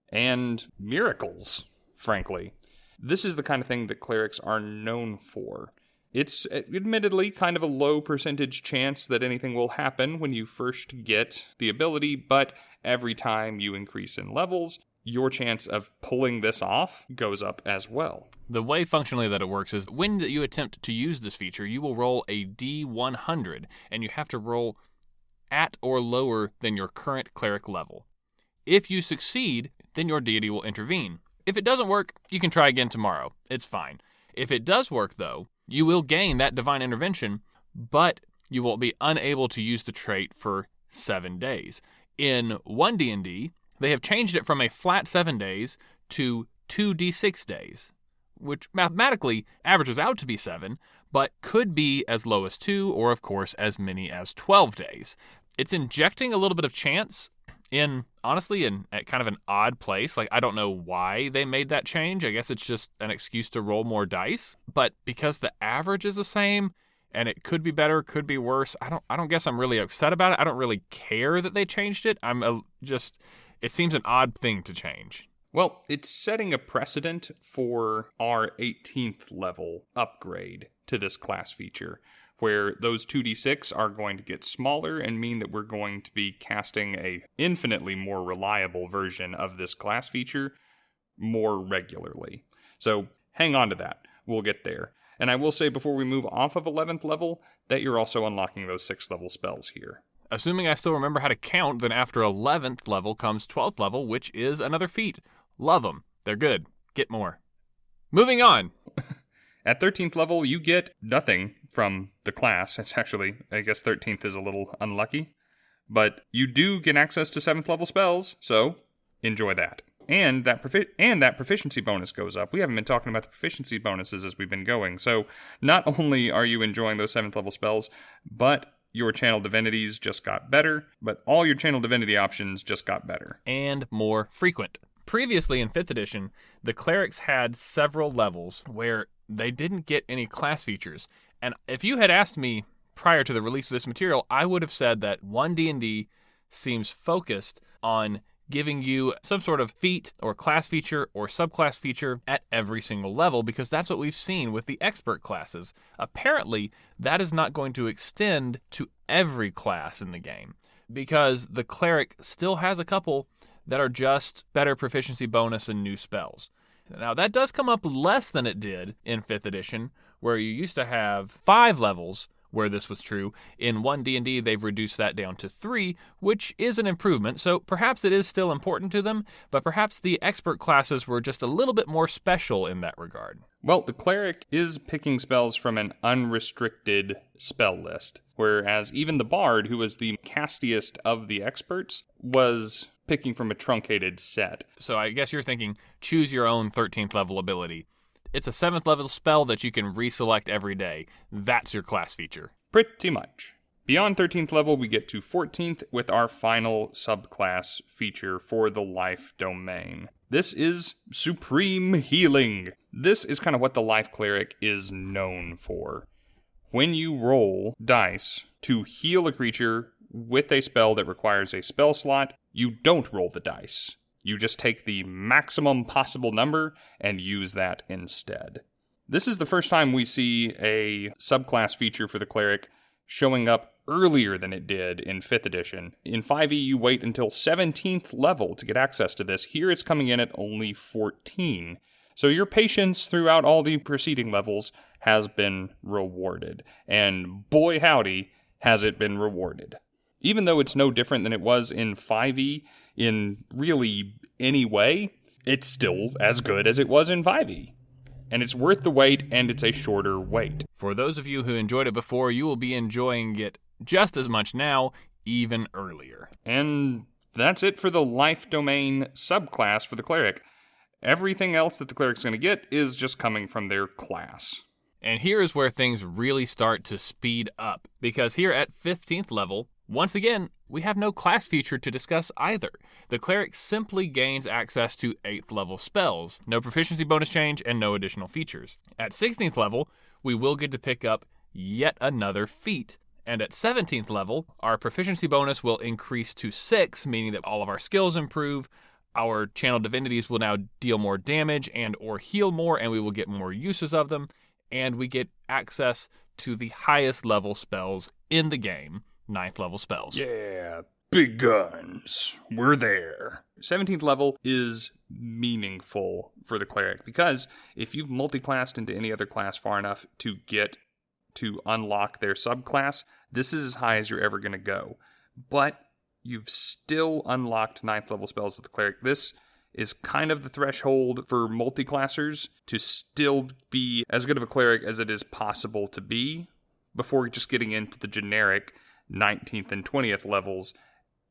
[SPEAKER 1] and miracles, frankly. This is the kind of thing that clerics are known for. It's admittedly kind of a low percentage chance that anything will happen when you first get the ability, but every time you increase in levels, your chance of pulling this off goes up as well.
[SPEAKER 2] The way functionally that it works is when you attempt to use this feature, you will roll a D100, and you have to roll at or lower than your current cleric level. If you succeed, then your deity will intervene. If it doesn't work, you can try again tomorrow. It's fine. If it does work, though, you will gain that divine intervention, but you will be unable to use the trait for 7 days. In 1D&D, they have changed it from a flat 7 days to 2d6 days, which mathematically averages out to be 7, but could be as low as 2 or, of course, as many as 12 days. It's injecting a little bit of chance honestly, at kind of an odd place. Like, I don't know why they made that change. I guess it's just an excuse to roll more dice. But because the average is the same, and it could be better, could be worse, I don't guess I'm really upset about it. I don't really care that they changed it. It seems an odd thing to change.
[SPEAKER 1] Well, it's setting a precedent for our 18th level upgrade to this class feature, where those 2d6 are going to get smaller and mean that we're going to be casting a infinitely more reliable version of this class feature more regularly. So hang on to that. We'll get there. And I will say before we move off of 11th level that you're also unlocking those 6th level spells here.
[SPEAKER 2] Assuming I still remember how to count, then after 11th level comes 12th level, which is another feat. Love them. They're good. Get more. Moving on.
[SPEAKER 1] At 13th level, you get nothing from the class. It's actually, I guess 13th is a little unlucky. But you do get access to 7th level spells, so enjoy that. And that proficiency bonus goes up. We haven't been talking about the proficiency bonuses as we've been going. So not only are you enjoying those 7th level spells, but your channel divinities just got better, but all your channel divinity options just got better.
[SPEAKER 2] And more frequent. Previously in 5th edition, the clerics had several levels where they didn't get any class features. And if you had asked me prior to the release of this material, I would have said that 1D&D seems focused on giving you some sort of feat or class feature or subclass feature at every single level, because that's what we've seen with the expert classes. Apparently, that is not going to extend to every class in the game, because the cleric still has a couple that are just better proficiency bonus and new spells. Now, that does come up less than it did in 5th edition, where you used to have 5 levels where this was true. In 1D&D, they've reduced that down to 3, which is an improvement, so perhaps it is still important to them, but perhaps the expert classes were just a little bit more special in that regard.
[SPEAKER 1] Well, the cleric is picking spells from an unrestricted spell list, whereas even the bard, who was the castiest of the experts, was picking from a truncated set.
[SPEAKER 2] So I guess you're thinking, choose your own 13th level ability. It's a 7th level spell that you can reselect every day. That's your class feature.
[SPEAKER 1] Pretty much. Beyond 13th level, we get to 14th with our final subclass feature for the life domain. This is Supreme Healing. This is kind of what the Life Cleric is known for. When you roll dice to heal a creature with a spell that requires a spell slot, you don't roll the dice. You just take the maximum possible number and use that instead. This is the first time we see a subclass feature for the Cleric showing up earlier than it did in 5th edition. In 5e, you wait until 17th level to get access to this. Here it's coming in at only 14. So your patience throughout all the preceding levels has been rewarded. And boy howdy, has it been rewarded. Even though it's no different than it was in 5e in really any way, it's still as good as it was in 5e. And it's worth the wait, and it's a shorter wait.
[SPEAKER 2] For those of you who enjoyed it before, you will be enjoying it just as much now, even earlier.
[SPEAKER 1] And that's it for the life domain subclass for the Cleric. Everything else that the Cleric's going to get is just coming from their class.
[SPEAKER 2] And here is where things really start to speed up, because here at 15th level, once again, we have no class feature to discuss either. The Cleric simply gains access to 8th level spells, no proficiency bonus change, and no additional features. At 16th level, we will get to pick up yet another feat. And at 17th level, our proficiency bonus will increase to 6, meaning that all of our skills improve. Our channel divinities will now deal more damage and or heal more, and we will get more uses of them. And we get access to the highest level spells in the game, 9th level spells.
[SPEAKER 1] Yeah, big guns. We're there. 17th level is meaningful for the Cleric, because if you've multiclassed into any other class far enough to get to unlock their subclass, this is as high as you're ever going to go. But you've still unlocked 9th level spells of the Cleric. This is kind of the threshold for multiclassers to still be as good of a Cleric as it is possible to be before just getting into the generic 19th and 20th levels,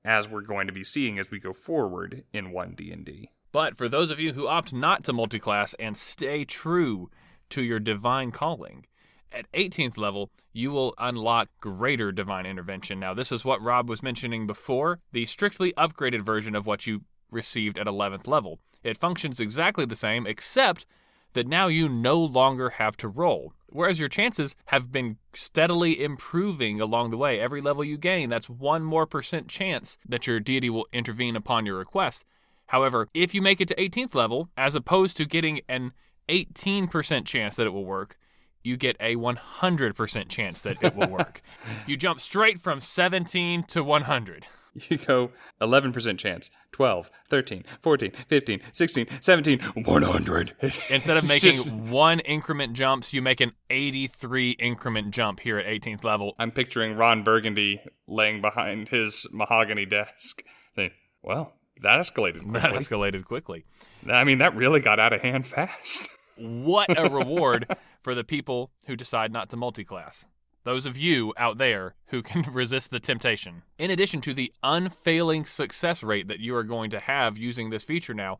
[SPEAKER 1] as we're going to be seeing as we go forward in One D&D.
[SPEAKER 2] But for those of you who opt not to multiclass and stay true to your divine calling, at 18th level, you will unlock greater divine intervention. Now, this is what Rob was mentioning before, the strictly upgraded version of what you received at 11th level. It functions exactly the same, except that now you no longer have to roll, whereas your chances have been steadily improving along the way. Every level you gain, that's 1% more chance that your deity will intervene upon your request. However, if you make it to 18th level, as opposed to getting an 18% chance that it will work, you get a 100% chance that it will work. You jump straight from 17 to 100.
[SPEAKER 1] You go 11% chance, 12, 13, 14, 15, 16, 17, 100.
[SPEAKER 2] Instead of making 1 increment jumps, you make an 83 increment jump here at 18th level.
[SPEAKER 1] I'm picturing Ron Burgundy laying behind his mahogany desk saying, well, that escalated quickly. I mean, that really got out of hand fast.
[SPEAKER 2] What a reward for the people who decide not to multiclass. Those of you out there who can resist the temptation. In addition to the unfailing success rate that you are going to have using this feature now,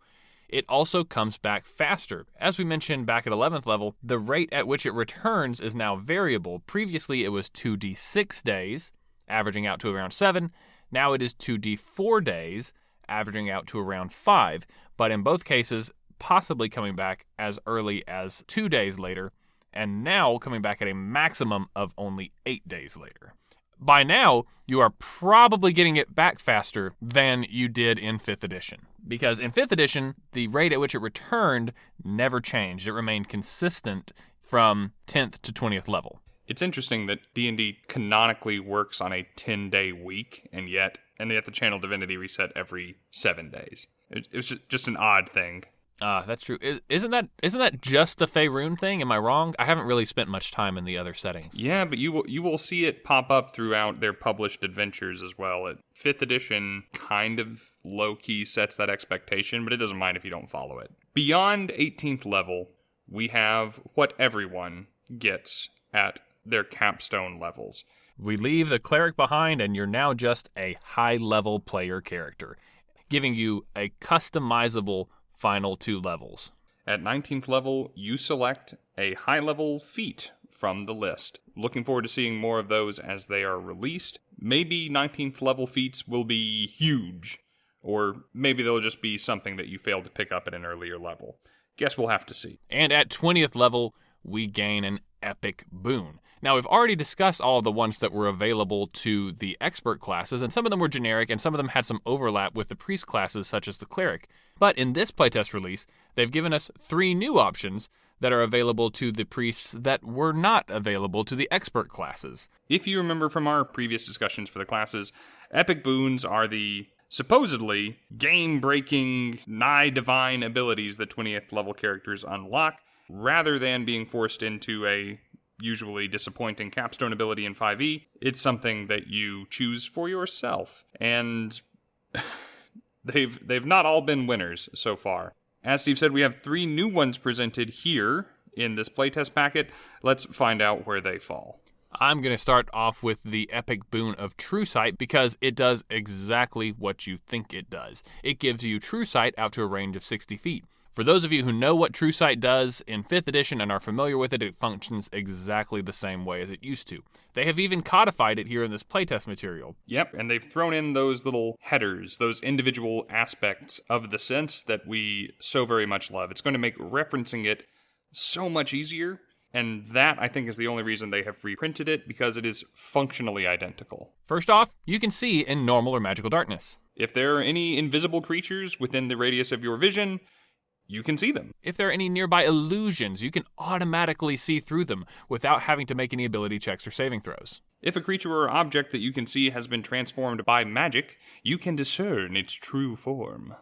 [SPEAKER 2] it also comes back faster. As we mentioned back at 11th level, the rate at which it returns is now variable. Previously, it was 2d6 days, averaging out to around 7. Now it is 2d4 days, averaging out to around 5. But in both cases, possibly coming back as early as 2 days later, and now coming back at a maximum of only 8 days later. By now, you are probably getting it back faster than you did in 5th edition. Because in 5th edition, the rate at which it returned never changed. It remained consistent from 10th to 20th level.
[SPEAKER 1] It's interesting that D&D canonically works on a 10-day week, and yet the channel divinity reset every 7 days. It was just an odd thing.
[SPEAKER 2] That's true. Isn't that just a Faerun thing? Am I wrong? I haven't really spent much time in the other settings.
[SPEAKER 1] Yeah, but you will see it pop up throughout their published adventures as well. 5th edition kind of low-key sets that expectation, but it doesn't mind if you don't follow it. Beyond 18th level, we have what everyone gets at their capstone levels.
[SPEAKER 2] We leave the Cleric behind, and you're now just a high-level player character, giving you a customizable final 2 levels.
[SPEAKER 1] At 19th level, you select a high-level feat from the list. Looking forward to seeing more of those as they are released. Maybe 19th level feats will be huge, or maybe they'll just be something that you failed to pick up at an earlier level. Guess we'll have to see.
[SPEAKER 2] And at 20th level, we gain an epic boon. Now, we've already discussed all of the ones that were available to the expert classes, and some of them were generic, and some of them had some overlap with the priest classes, such as the Cleric. But in this playtest release, they've given us 3 new options that are available to the priests that were not available to the expert classes.
[SPEAKER 1] If you remember from our previous discussions for the classes, epic boons are the supposedly game-breaking, nigh-divine abilities that 20th level characters unlock, rather than being forced into a usually disappointing capstone ability in 5e. It's something that you choose for yourself, and they've not all been winners so far. As Steve said, we have 3 new ones presented here in this playtest packet. Let's find out where they fall.
[SPEAKER 2] I'm going to start off with the epic boon of True Sight because it does exactly what you think it does. It gives you True Sight out to a range of 60 feet. For those of you who know what True Sight does in 5th edition and are familiar with it, it functions exactly the same way as it used to. They have even codified it here in this playtest material.
[SPEAKER 1] Yep, and they've thrown in those little headers, those individual aspects of the sense that we so very much love. It's going to make referencing it so much easier, and that, I think, is the only reason they have reprinted it, because it is functionally identical.
[SPEAKER 2] First off, you can see in normal or magical darkness.
[SPEAKER 1] If there are any invisible creatures within the radius of your vision, you can see them.
[SPEAKER 2] If there are any nearby illusions, you can automatically see through them without having to make any ability checks or saving throws.
[SPEAKER 1] If a creature or object that you can see has been transformed by magic, you can discern its true form.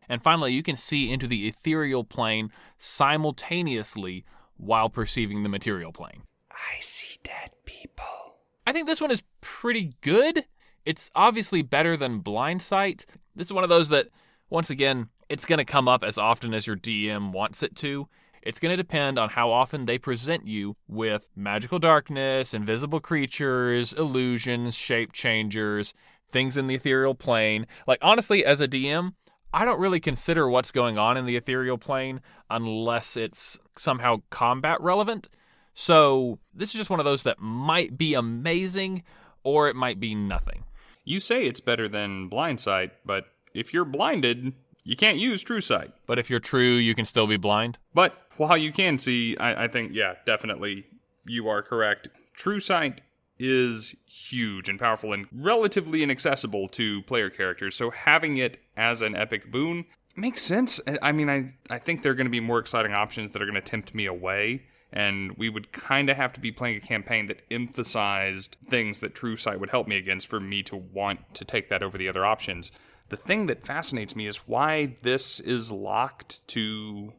[SPEAKER 2] And finally, you can see into the ethereal plane simultaneously while perceiving the material plane.
[SPEAKER 1] I see dead people.
[SPEAKER 2] I think this one is pretty good. It's obviously better than Blind Sight. This is one of those that, once again, it's going to come up as often as your DM wants it to. It's going to depend on how often they present you with magical darkness, invisible creatures, illusions, shape changers, things in the ethereal plane. Like, honestly, as a DM, I don't really consider what's going on in the ethereal plane unless it's somehow combat relevant. So this is just one of those that might be amazing, or it might be nothing.
[SPEAKER 1] You say it's better than Blind Sight, but if you're blinded, you can't use True Sight.
[SPEAKER 2] But if you're true, you can still be blind?
[SPEAKER 1] But while you can see, I think, yeah, definitely you are correct. True Sight is huge and powerful and relatively inaccessible to player characters, so having it as an epic boon makes sense. I mean, I think there are going to be more exciting options that are going to tempt me away, and we would kind of have to be playing a campaign that emphasized things that True Sight would help me against for me to want to take that over the other options. The thing that fascinates me is why this is locked to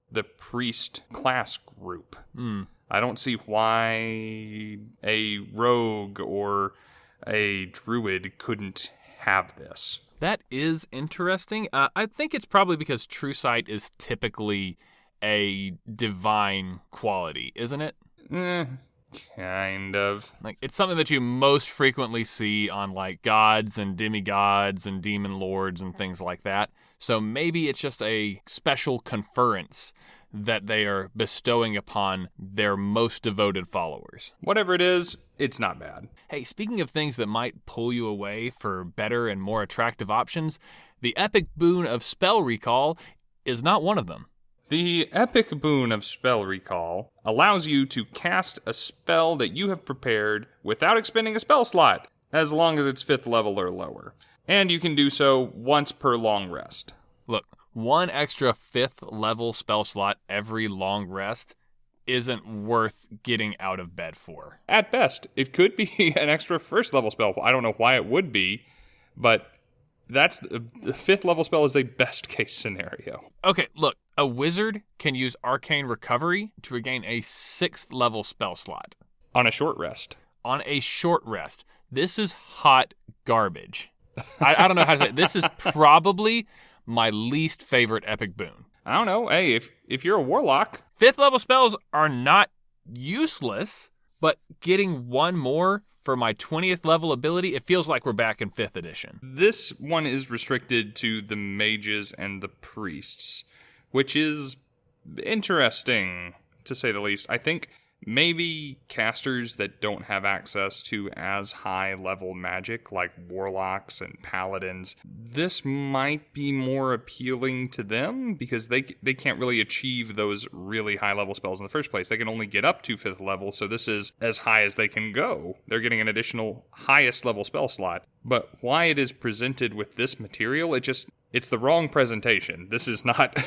[SPEAKER 1] the priest class group. I don't see why a rogue or a druid couldn't have this.
[SPEAKER 2] That is interesting. I think it's probably because True Sight is typically a divine quality, isn't it?
[SPEAKER 1] Kind of.
[SPEAKER 2] Like, it's something that you most frequently see on, like, gods and demigods and demon lords and things like that. So maybe it's just a special conference that they are bestowing upon their most devoted followers.
[SPEAKER 1] Whatever it is, it's not bad.
[SPEAKER 2] Hey, speaking of things that might pull you away for better and more attractive options, the epic boon of spell recall is not one of them.
[SPEAKER 1] The epic boon of spell recall allows you to cast a spell that you have prepared without expending a spell slot, as long as it's 5th level or lower. And you can do so once per long rest.
[SPEAKER 2] Look, one extra 5th level spell slot every long rest isn't worth getting out of bed for.
[SPEAKER 1] At best, it could be an extra 1st level spell. I don't know why it would be, but that's the 5th level spell is a best case scenario.
[SPEAKER 2] Okay, look, a wizard can use Arcane Recovery to regain a 6th level spell slot.
[SPEAKER 1] On a short rest.
[SPEAKER 2] On a short rest. This is hot garbage. I don't know how to say it. This is probably my least favorite epic boon.
[SPEAKER 1] I don't know. Hey, if you're a warlock.
[SPEAKER 2] 5th level spells are not useless, but getting one more for my 20th level ability, it feels like we're back in 5th edition.
[SPEAKER 1] This one is restricted to the mages and the priests, which is interesting, to say the least. I think maybe casters that don't have access to as high level magic, like warlocks and paladins, this might be more appealing to them because they can't really achieve those really high level spells in the first place. They can only get up to 5th level, so this is as high as they can go. They're getting an additional highest level spell slot. But why it is presented with this material, it's the wrong presentation. This is not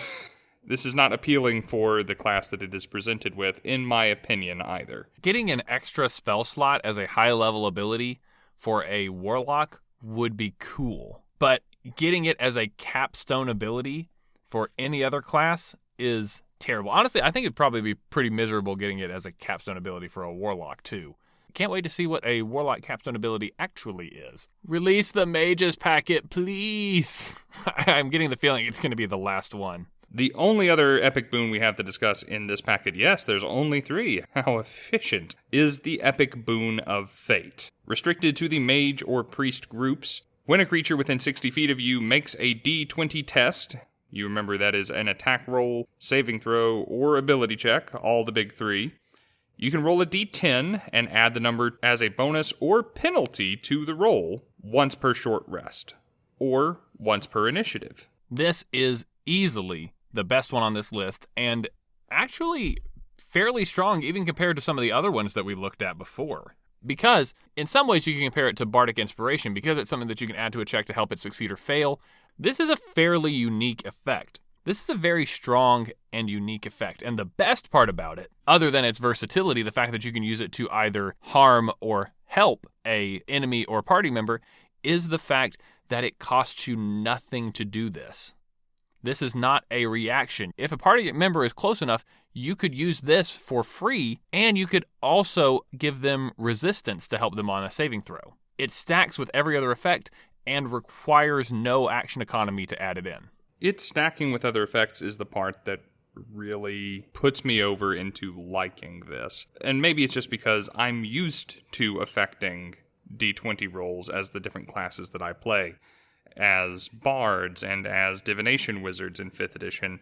[SPEAKER 1] This is not appealing for the class that it is presented with, in my opinion, either.
[SPEAKER 2] Getting an extra spell slot as a high-level ability for a warlock would be cool. But getting it as a capstone ability for any other class is terrible. Honestly, I think it'd probably be pretty miserable getting it as a capstone ability for a warlock, too. Can't wait to see what a warlock capstone ability actually is. Release the mages packet, please! I'm getting the feeling it's going to be the last one.
[SPEAKER 1] The only other epic boon we have to discuss in this packet, yes, there's only 3, how efficient, is the epic boon of fate. Restricted to the mage or priest groups, when a creature within 60 feet of you makes a D20 test, You remember that is an attack roll, saving throw, or ability check, all the big three. You can roll a d10 and add the number as a bonus or penalty to the roll once per short rest, or once per initiative.
[SPEAKER 2] This is easily the best one on this list, and actually fairly strong even compared to some of the other ones that we looked at before. Because in some ways you can compare it to Bardic Inspiration because it's something that you can add to a check to help it succeed or fail. This is a fairly unique effect. This is a very strong and unique effect. And the best part about it, other than its versatility, the fact that you can use it to either harm or help a enemy or party member, is the fact that it costs you nothing to do this. This is not a reaction. If a party member is close enough, you could use this for free, and you could also give them resistance to help them on a saving throw. It stacks with every other effect and requires no action economy to add it in.
[SPEAKER 1] Its stacking with other effects is the part that really puts me over into liking this. And maybe it's just because I'm used to affecting D20 rolls as the different classes that I play. As bards and as divination wizards in 5th edition,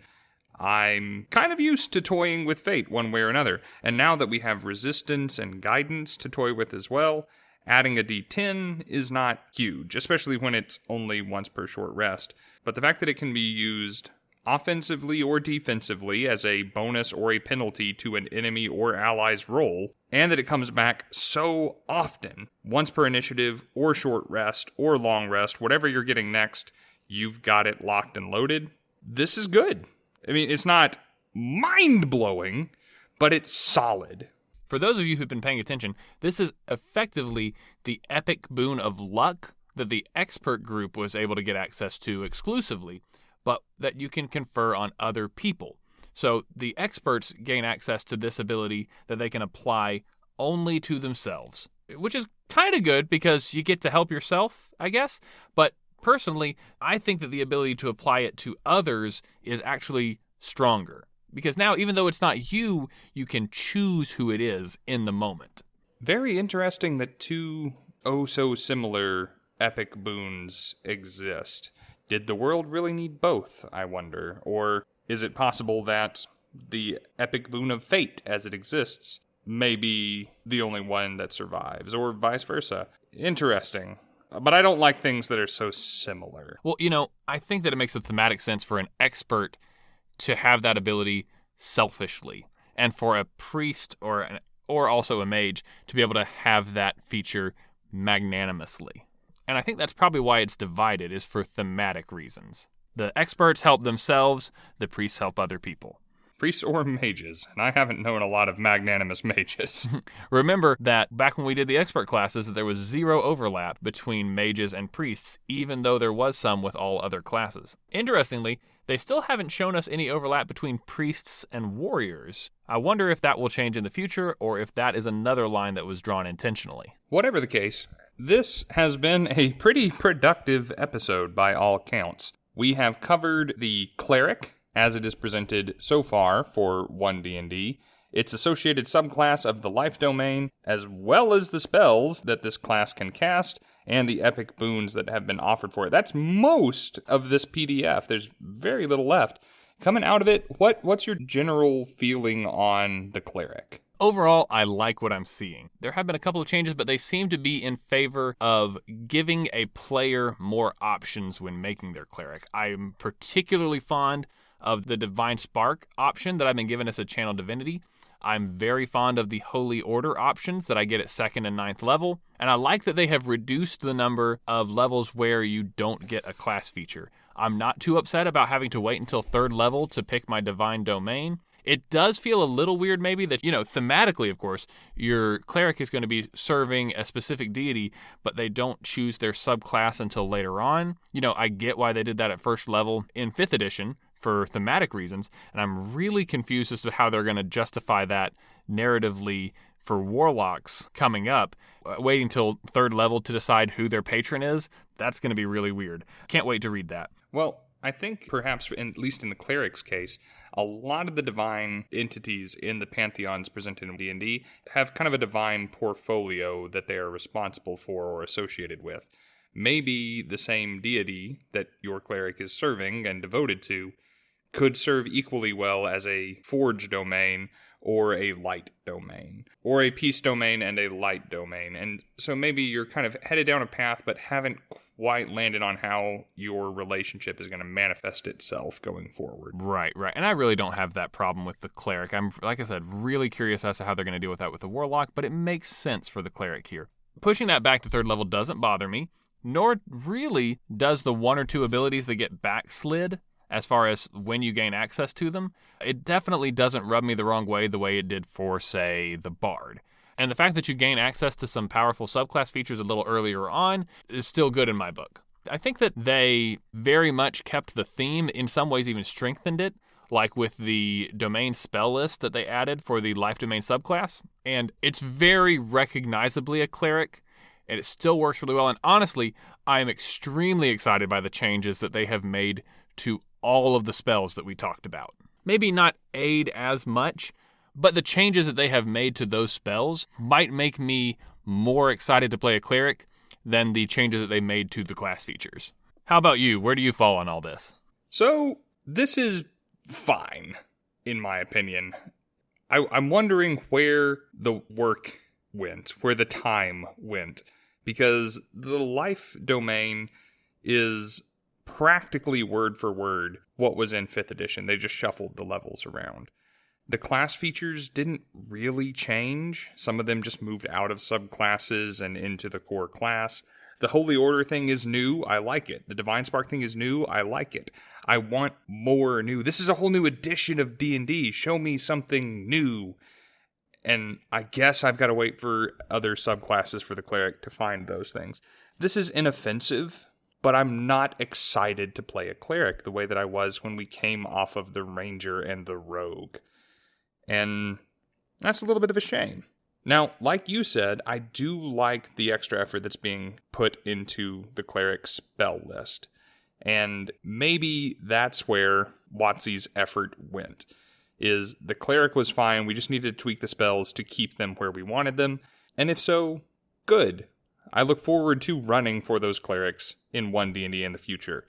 [SPEAKER 1] I'm kind of used to toying with fate one way or another. And now that we have resistance and guidance to toy with as well, adding a d10 is not huge, especially when it's only once per short rest. But the fact that it can be used offensively or defensively as a bonus or a penalty to an enemy or ally's roll, and that it comes back so often, once per initiative or short rest or long rest, whatever you're getting next, you've got it locked and loaded. This is good. I mean, it's not mind-blowing, but it's solid.
[SPEAKER 2] For those of you who've been paying attention, this is effectively the epic boon of luck that the expert group was able to get access to exclusively, but that you can confer on other people. So the experts gain access to this ability that they can apply only to themselves, which is kind of good because you get to help yourself, I guess. But personally, I think that the ability to apply it to others is actually stronger. Because now, even though it's not you, you can choose who it is in the moment.
[SPEAKER 1] Very interesting that two oh-so-similar epic boons exist. Did the world really need both, I wonder? Or is it possible that the epic boon of fate, as it exists, may be the only one that survives, or vice versa? Interesting. But I don't like things that are so similar.
[SPEAKER 2] Well, I think that it makes a thematic sense for an expert to have that ability selfishly, and for a priest or also a mage to be able to have that feature magnanimously. And I think that's probably why it's divided, is for thematic reasons. The experts help themselves, the priests help other people.
[SPEAKER 1] Priests or mages, and I haven't known a lot of magnanimous mages.
[SPEAKER 2] Remember that back when we did the expert classes, there was zero overlap between mages and priests, even though there was some with all other classes. Interestingly, they still haven't shown us any overlap between priests and warriors. I wonder if that will change in the future, or if that is another line that was drawn intentionally.
[SPEAKER 1] Whatever the case, this has been a pretty productive episode by all counts. We have covered the Cleric, as it is presented so far for One D&D, its associated subclass of the life domain, as well as the spells that this class can cast, and the epic boons that have been offered for it. That's most of this PDF. There's very little left. Coming out of it, what's your general feeling on the Cleric?
[SPEAKER 2] Overall, I like what I'm seeing. There have been a couple of changes, but they seem to be in favor of giving a player more options when making their Cleric. I'm particularly fond of the Divine Spark option that I've been given as a Channel Divinity. I'm very fond of the Holy Order options that I get at 2nd and 9th level, and I like that they have reduced the number of levels where you don't get a class feature. I'm not too upset about having to wait until 3rd level to pick my Divine Domain. It does feel a little weird maybe that, thematically, of course, your Cleric is going to be serving a specific deity, but they don't choose their subclass until later on. I get why they did that at 1st level in 5th edition for thematic reasons, and I'm really confused as to how they're going to justify that narratively for warlocks coming up. Waiting till 3rd level to decide who their patron is, that's going to be really weird. Can't wait to read that.
[SPEAKER 1] Well, I think perhaps, at least in the Cleric's case, a lot of the divine entities in the pantheons presented in D&D have kind of a divine portfolio that they are responsible for or associated with. Maybe the same deity that your Cleric is serving and devoted to could serve equally well as a forge domain or a light domain, or a peace domain and a light domain. And so maybe you're kind of headed down a path but haven't quite landed on how your relationship is going to manifest itself going forward.
[SPEAKER 2] Right. And I really don't have that problem with the Cleric. I'm, like I said, really curious as to how they're going to deal with that with the Warlock, but it makes sense for the Cleric here. Pushing that back to 3rd level doesn't bother me, nor really does the 1 or 2 abilities that get backslid as far as when you gain access to them. It definitely doesn't rub me the wrong way the way it did for, say, the Bard. And the fact that you gain access to some powerful subclass features a little earlier on is still good in my book. I think that they very much kept the theme, in some ways even strengthened it, like with the domain spell list that they added for the life domain subclass. And it's very recognizably a Cleric, and it still works really well. And honestly, I am extremely excited by the changes that they have made to all of the spells that we talked about. Maybe not aid as much, but the changes that they have made to those spells might make me more excited to play a Cleric than the changes that they made to the class features. How about you? Where do you fall on all this?
[SPEAKER 1] So, this is fine, in my opinion. I'm wondering where the work went, where the time went, because the life domain is practically word for word what was in 5th edition. They just shuffled the levels around. The class features didn't really change. Some of them just moved out of subclasses and into the core class. The Holy Order thing is new. I like it. The Divine Spark thing is new. I like it. I want more new. This is a whole new edition of D&D. Show me something new. And I guess I've got to wait for other subclasses for the Cleric to find those things. This is inoffensive, but I'm not excited to play a Cleric the way that I was when we came off of the Ranger and the Rogue. And that's a little bit of a shame. Now, like you said, I do like the extra effort that's being put into the Cleric spell list. And maybe that's where WotC's effort went. Is the Cleric was fine, we just needed to tweak the spells to keep them where we wanted them. And if so, good. I look forward to running for those Clerics in One D&D in the future.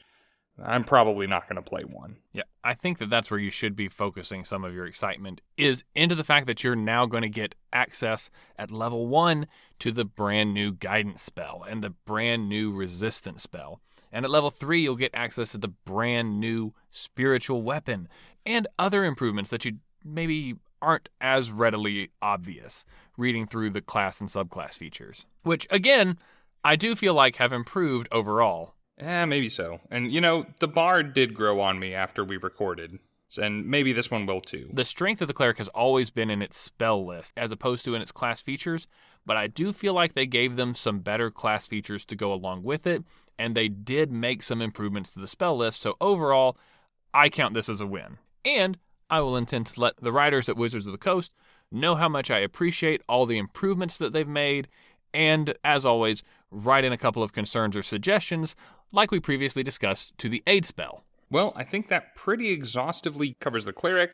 [SPEAKER 1] I'm probably not going to play one.
[SPEAKER 2] Yeah, I think that that's where you should be focusing some of your excitement, is into the fact that you're now going to get access at level 1 to the brand new guidance spell and the brand new resistance spell. And at level 3, you'll get access to the brand new spiritual weapon and other improvements that you maybe aren't as readily obvious reading through the class and subclass features, which, again, I do feel like have improved overall.
[SPEAKER 1] Maybe so. And, the Bard did grow on me after we recorded, and maybe this one will too.
[SPEAKER 2] The strength of the Cleric has always been in its spell list, as opposed to in its class features, but I do feel like they gave them some better class features to go along with it, and they did make some improvements to the spell list, so overall, I count this as a win. And I will intend to let the writers at Wizards of the Coast know how much I appreciate all the improvements that they've made, and, as always, write in a couple of concerns or suggestions, like we previously discussed, to the aid spell.
[SPEAKER 1] Well, I think that pretty exhaustively covers the Cleric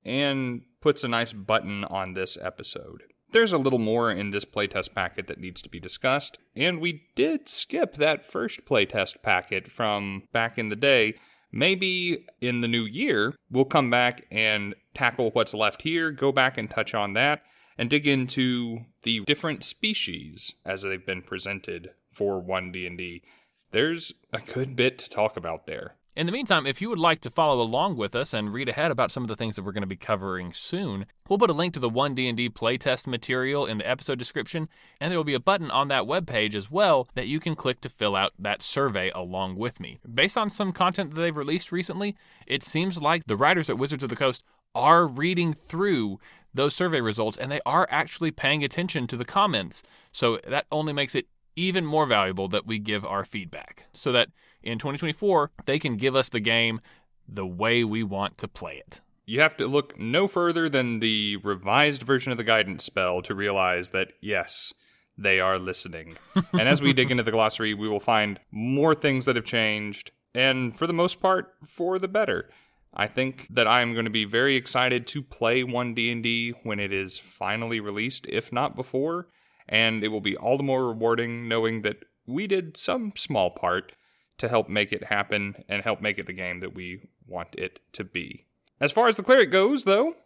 [SPEAKER 1] and puts a nice button on this episode. There's a little more in this playtest packet that needs to be discussed, and we did skip that first playtest packet from back in the day. Maybe in the new year, we'll come back and tackle what's left here, go back and touch on that, and dig into the different species as they've been presented for One D&D. There's a good bit to talk about there.
[SPEAKER 2] In the meantime, if you would like to follow along with us and read ahead about some of the things that we're going to be covering soon, we'll put a link to the One D&D playtest material in the episode description, and there will be a button on that webpage as well that you can click to fill out that survey along with me. Based on some content that they've released recently, it seems like the writers at Wizards of the Coast are reading through those survey results, and they are actually paying attention to the comments. So that only makes it even more valuable that we give our feedback, so that in 2024, they can give us the game the way we want to play it.
[SPEAKER 1] You have to look no further than the revised version of the guidance spell to realize that, yes, they are listening. And as we dig into the glossary, we will find more things that have changed, and for the most part, for the better. I think that I am going to be very excited to play One D&D when it is finally released, if not before, and it will be all the more rewarding knowing that we did some small part to help make it happen and help make it the game that we want it to be. As far as the Cleric goes, though,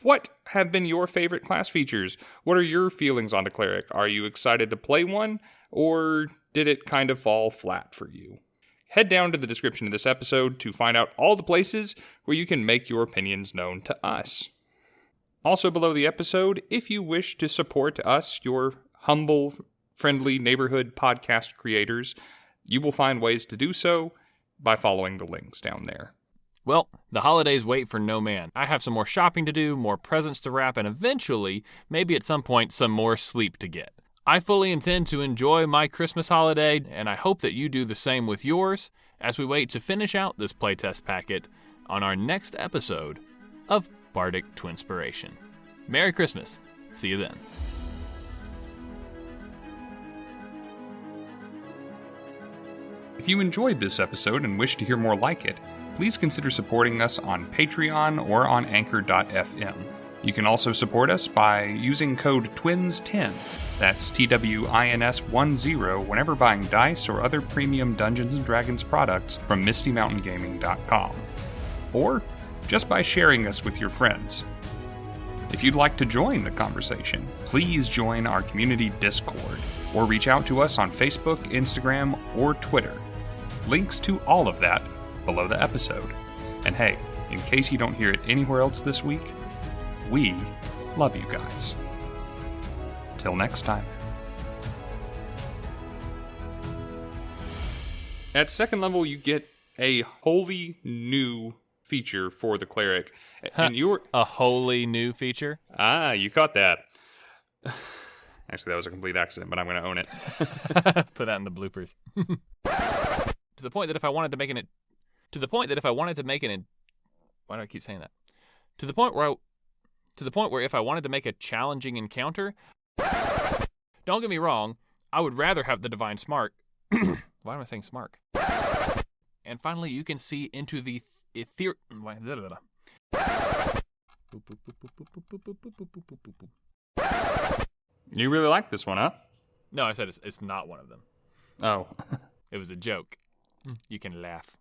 [SPEAKER 1] what have been your favorite class features? What are your feelings on the Cleric? Are you excited to play one, or did it kind of fall flat for you? Head down to the description of this episode to find out all the places where you can make your opinions known to us. Also below the episode, if you wish to support us, your humble, friendly neighborhood podcast creators, you will find ways to do so by following the links down there.
[SPEAKER 2] Well, the holidays wait for no man. I have some more shopping to do, more presents to wrap, and eventually, maybe at some point, some more sleep to get. I fully intend to enjoy my Christmas holiday, and I hope that you do the same with yours as we wait to finish out this playtest packet on our next episode of Bardic Twinspiration. Merry Christmas. See you then.
[SPEAKER 1] If you enjoyed this episode and wish to hear more like it, please consider supporting us on Patreon or on Anchor.fm. You can also support us by using code TWINS10, that's TWINS10, whenever buying dice or other premium Dungeons & Dragons products from MistyMountainGaming.com. Or just by sharing us with your friends. If you'd like to join the conversation, please join our community Discord, or reach out to us on Facebook, Instagram, or Twitter. Links to all of that below the episode. And hey, in case you don't hear it anywhere else this week, we love you guys. Till next time. At second level, you get a wholly new feature for the Cleric. And
[SPEAKER 2] A wholly new feature?
[SPEAKER 1] You caught that. Actually, that was a complete accident, but I'm going to own it.
[SPEAKER 2] Put that in the bloopers. To the point that if I wanted to make an... Why do I keep saying that? To the point where if I wanted to make a challenging encounter... Don't get me wrong, I would rather have the Divine Smart. Why am I saying smart? And finally, you can see into the ether...
[SPEAKER 1] You really like this one, huh?
[SPEAKER 2] No, I said it's not one of them.
[SPEAKER 1] Oh.
[SPEAKER 2] It was a joke. You can laugh.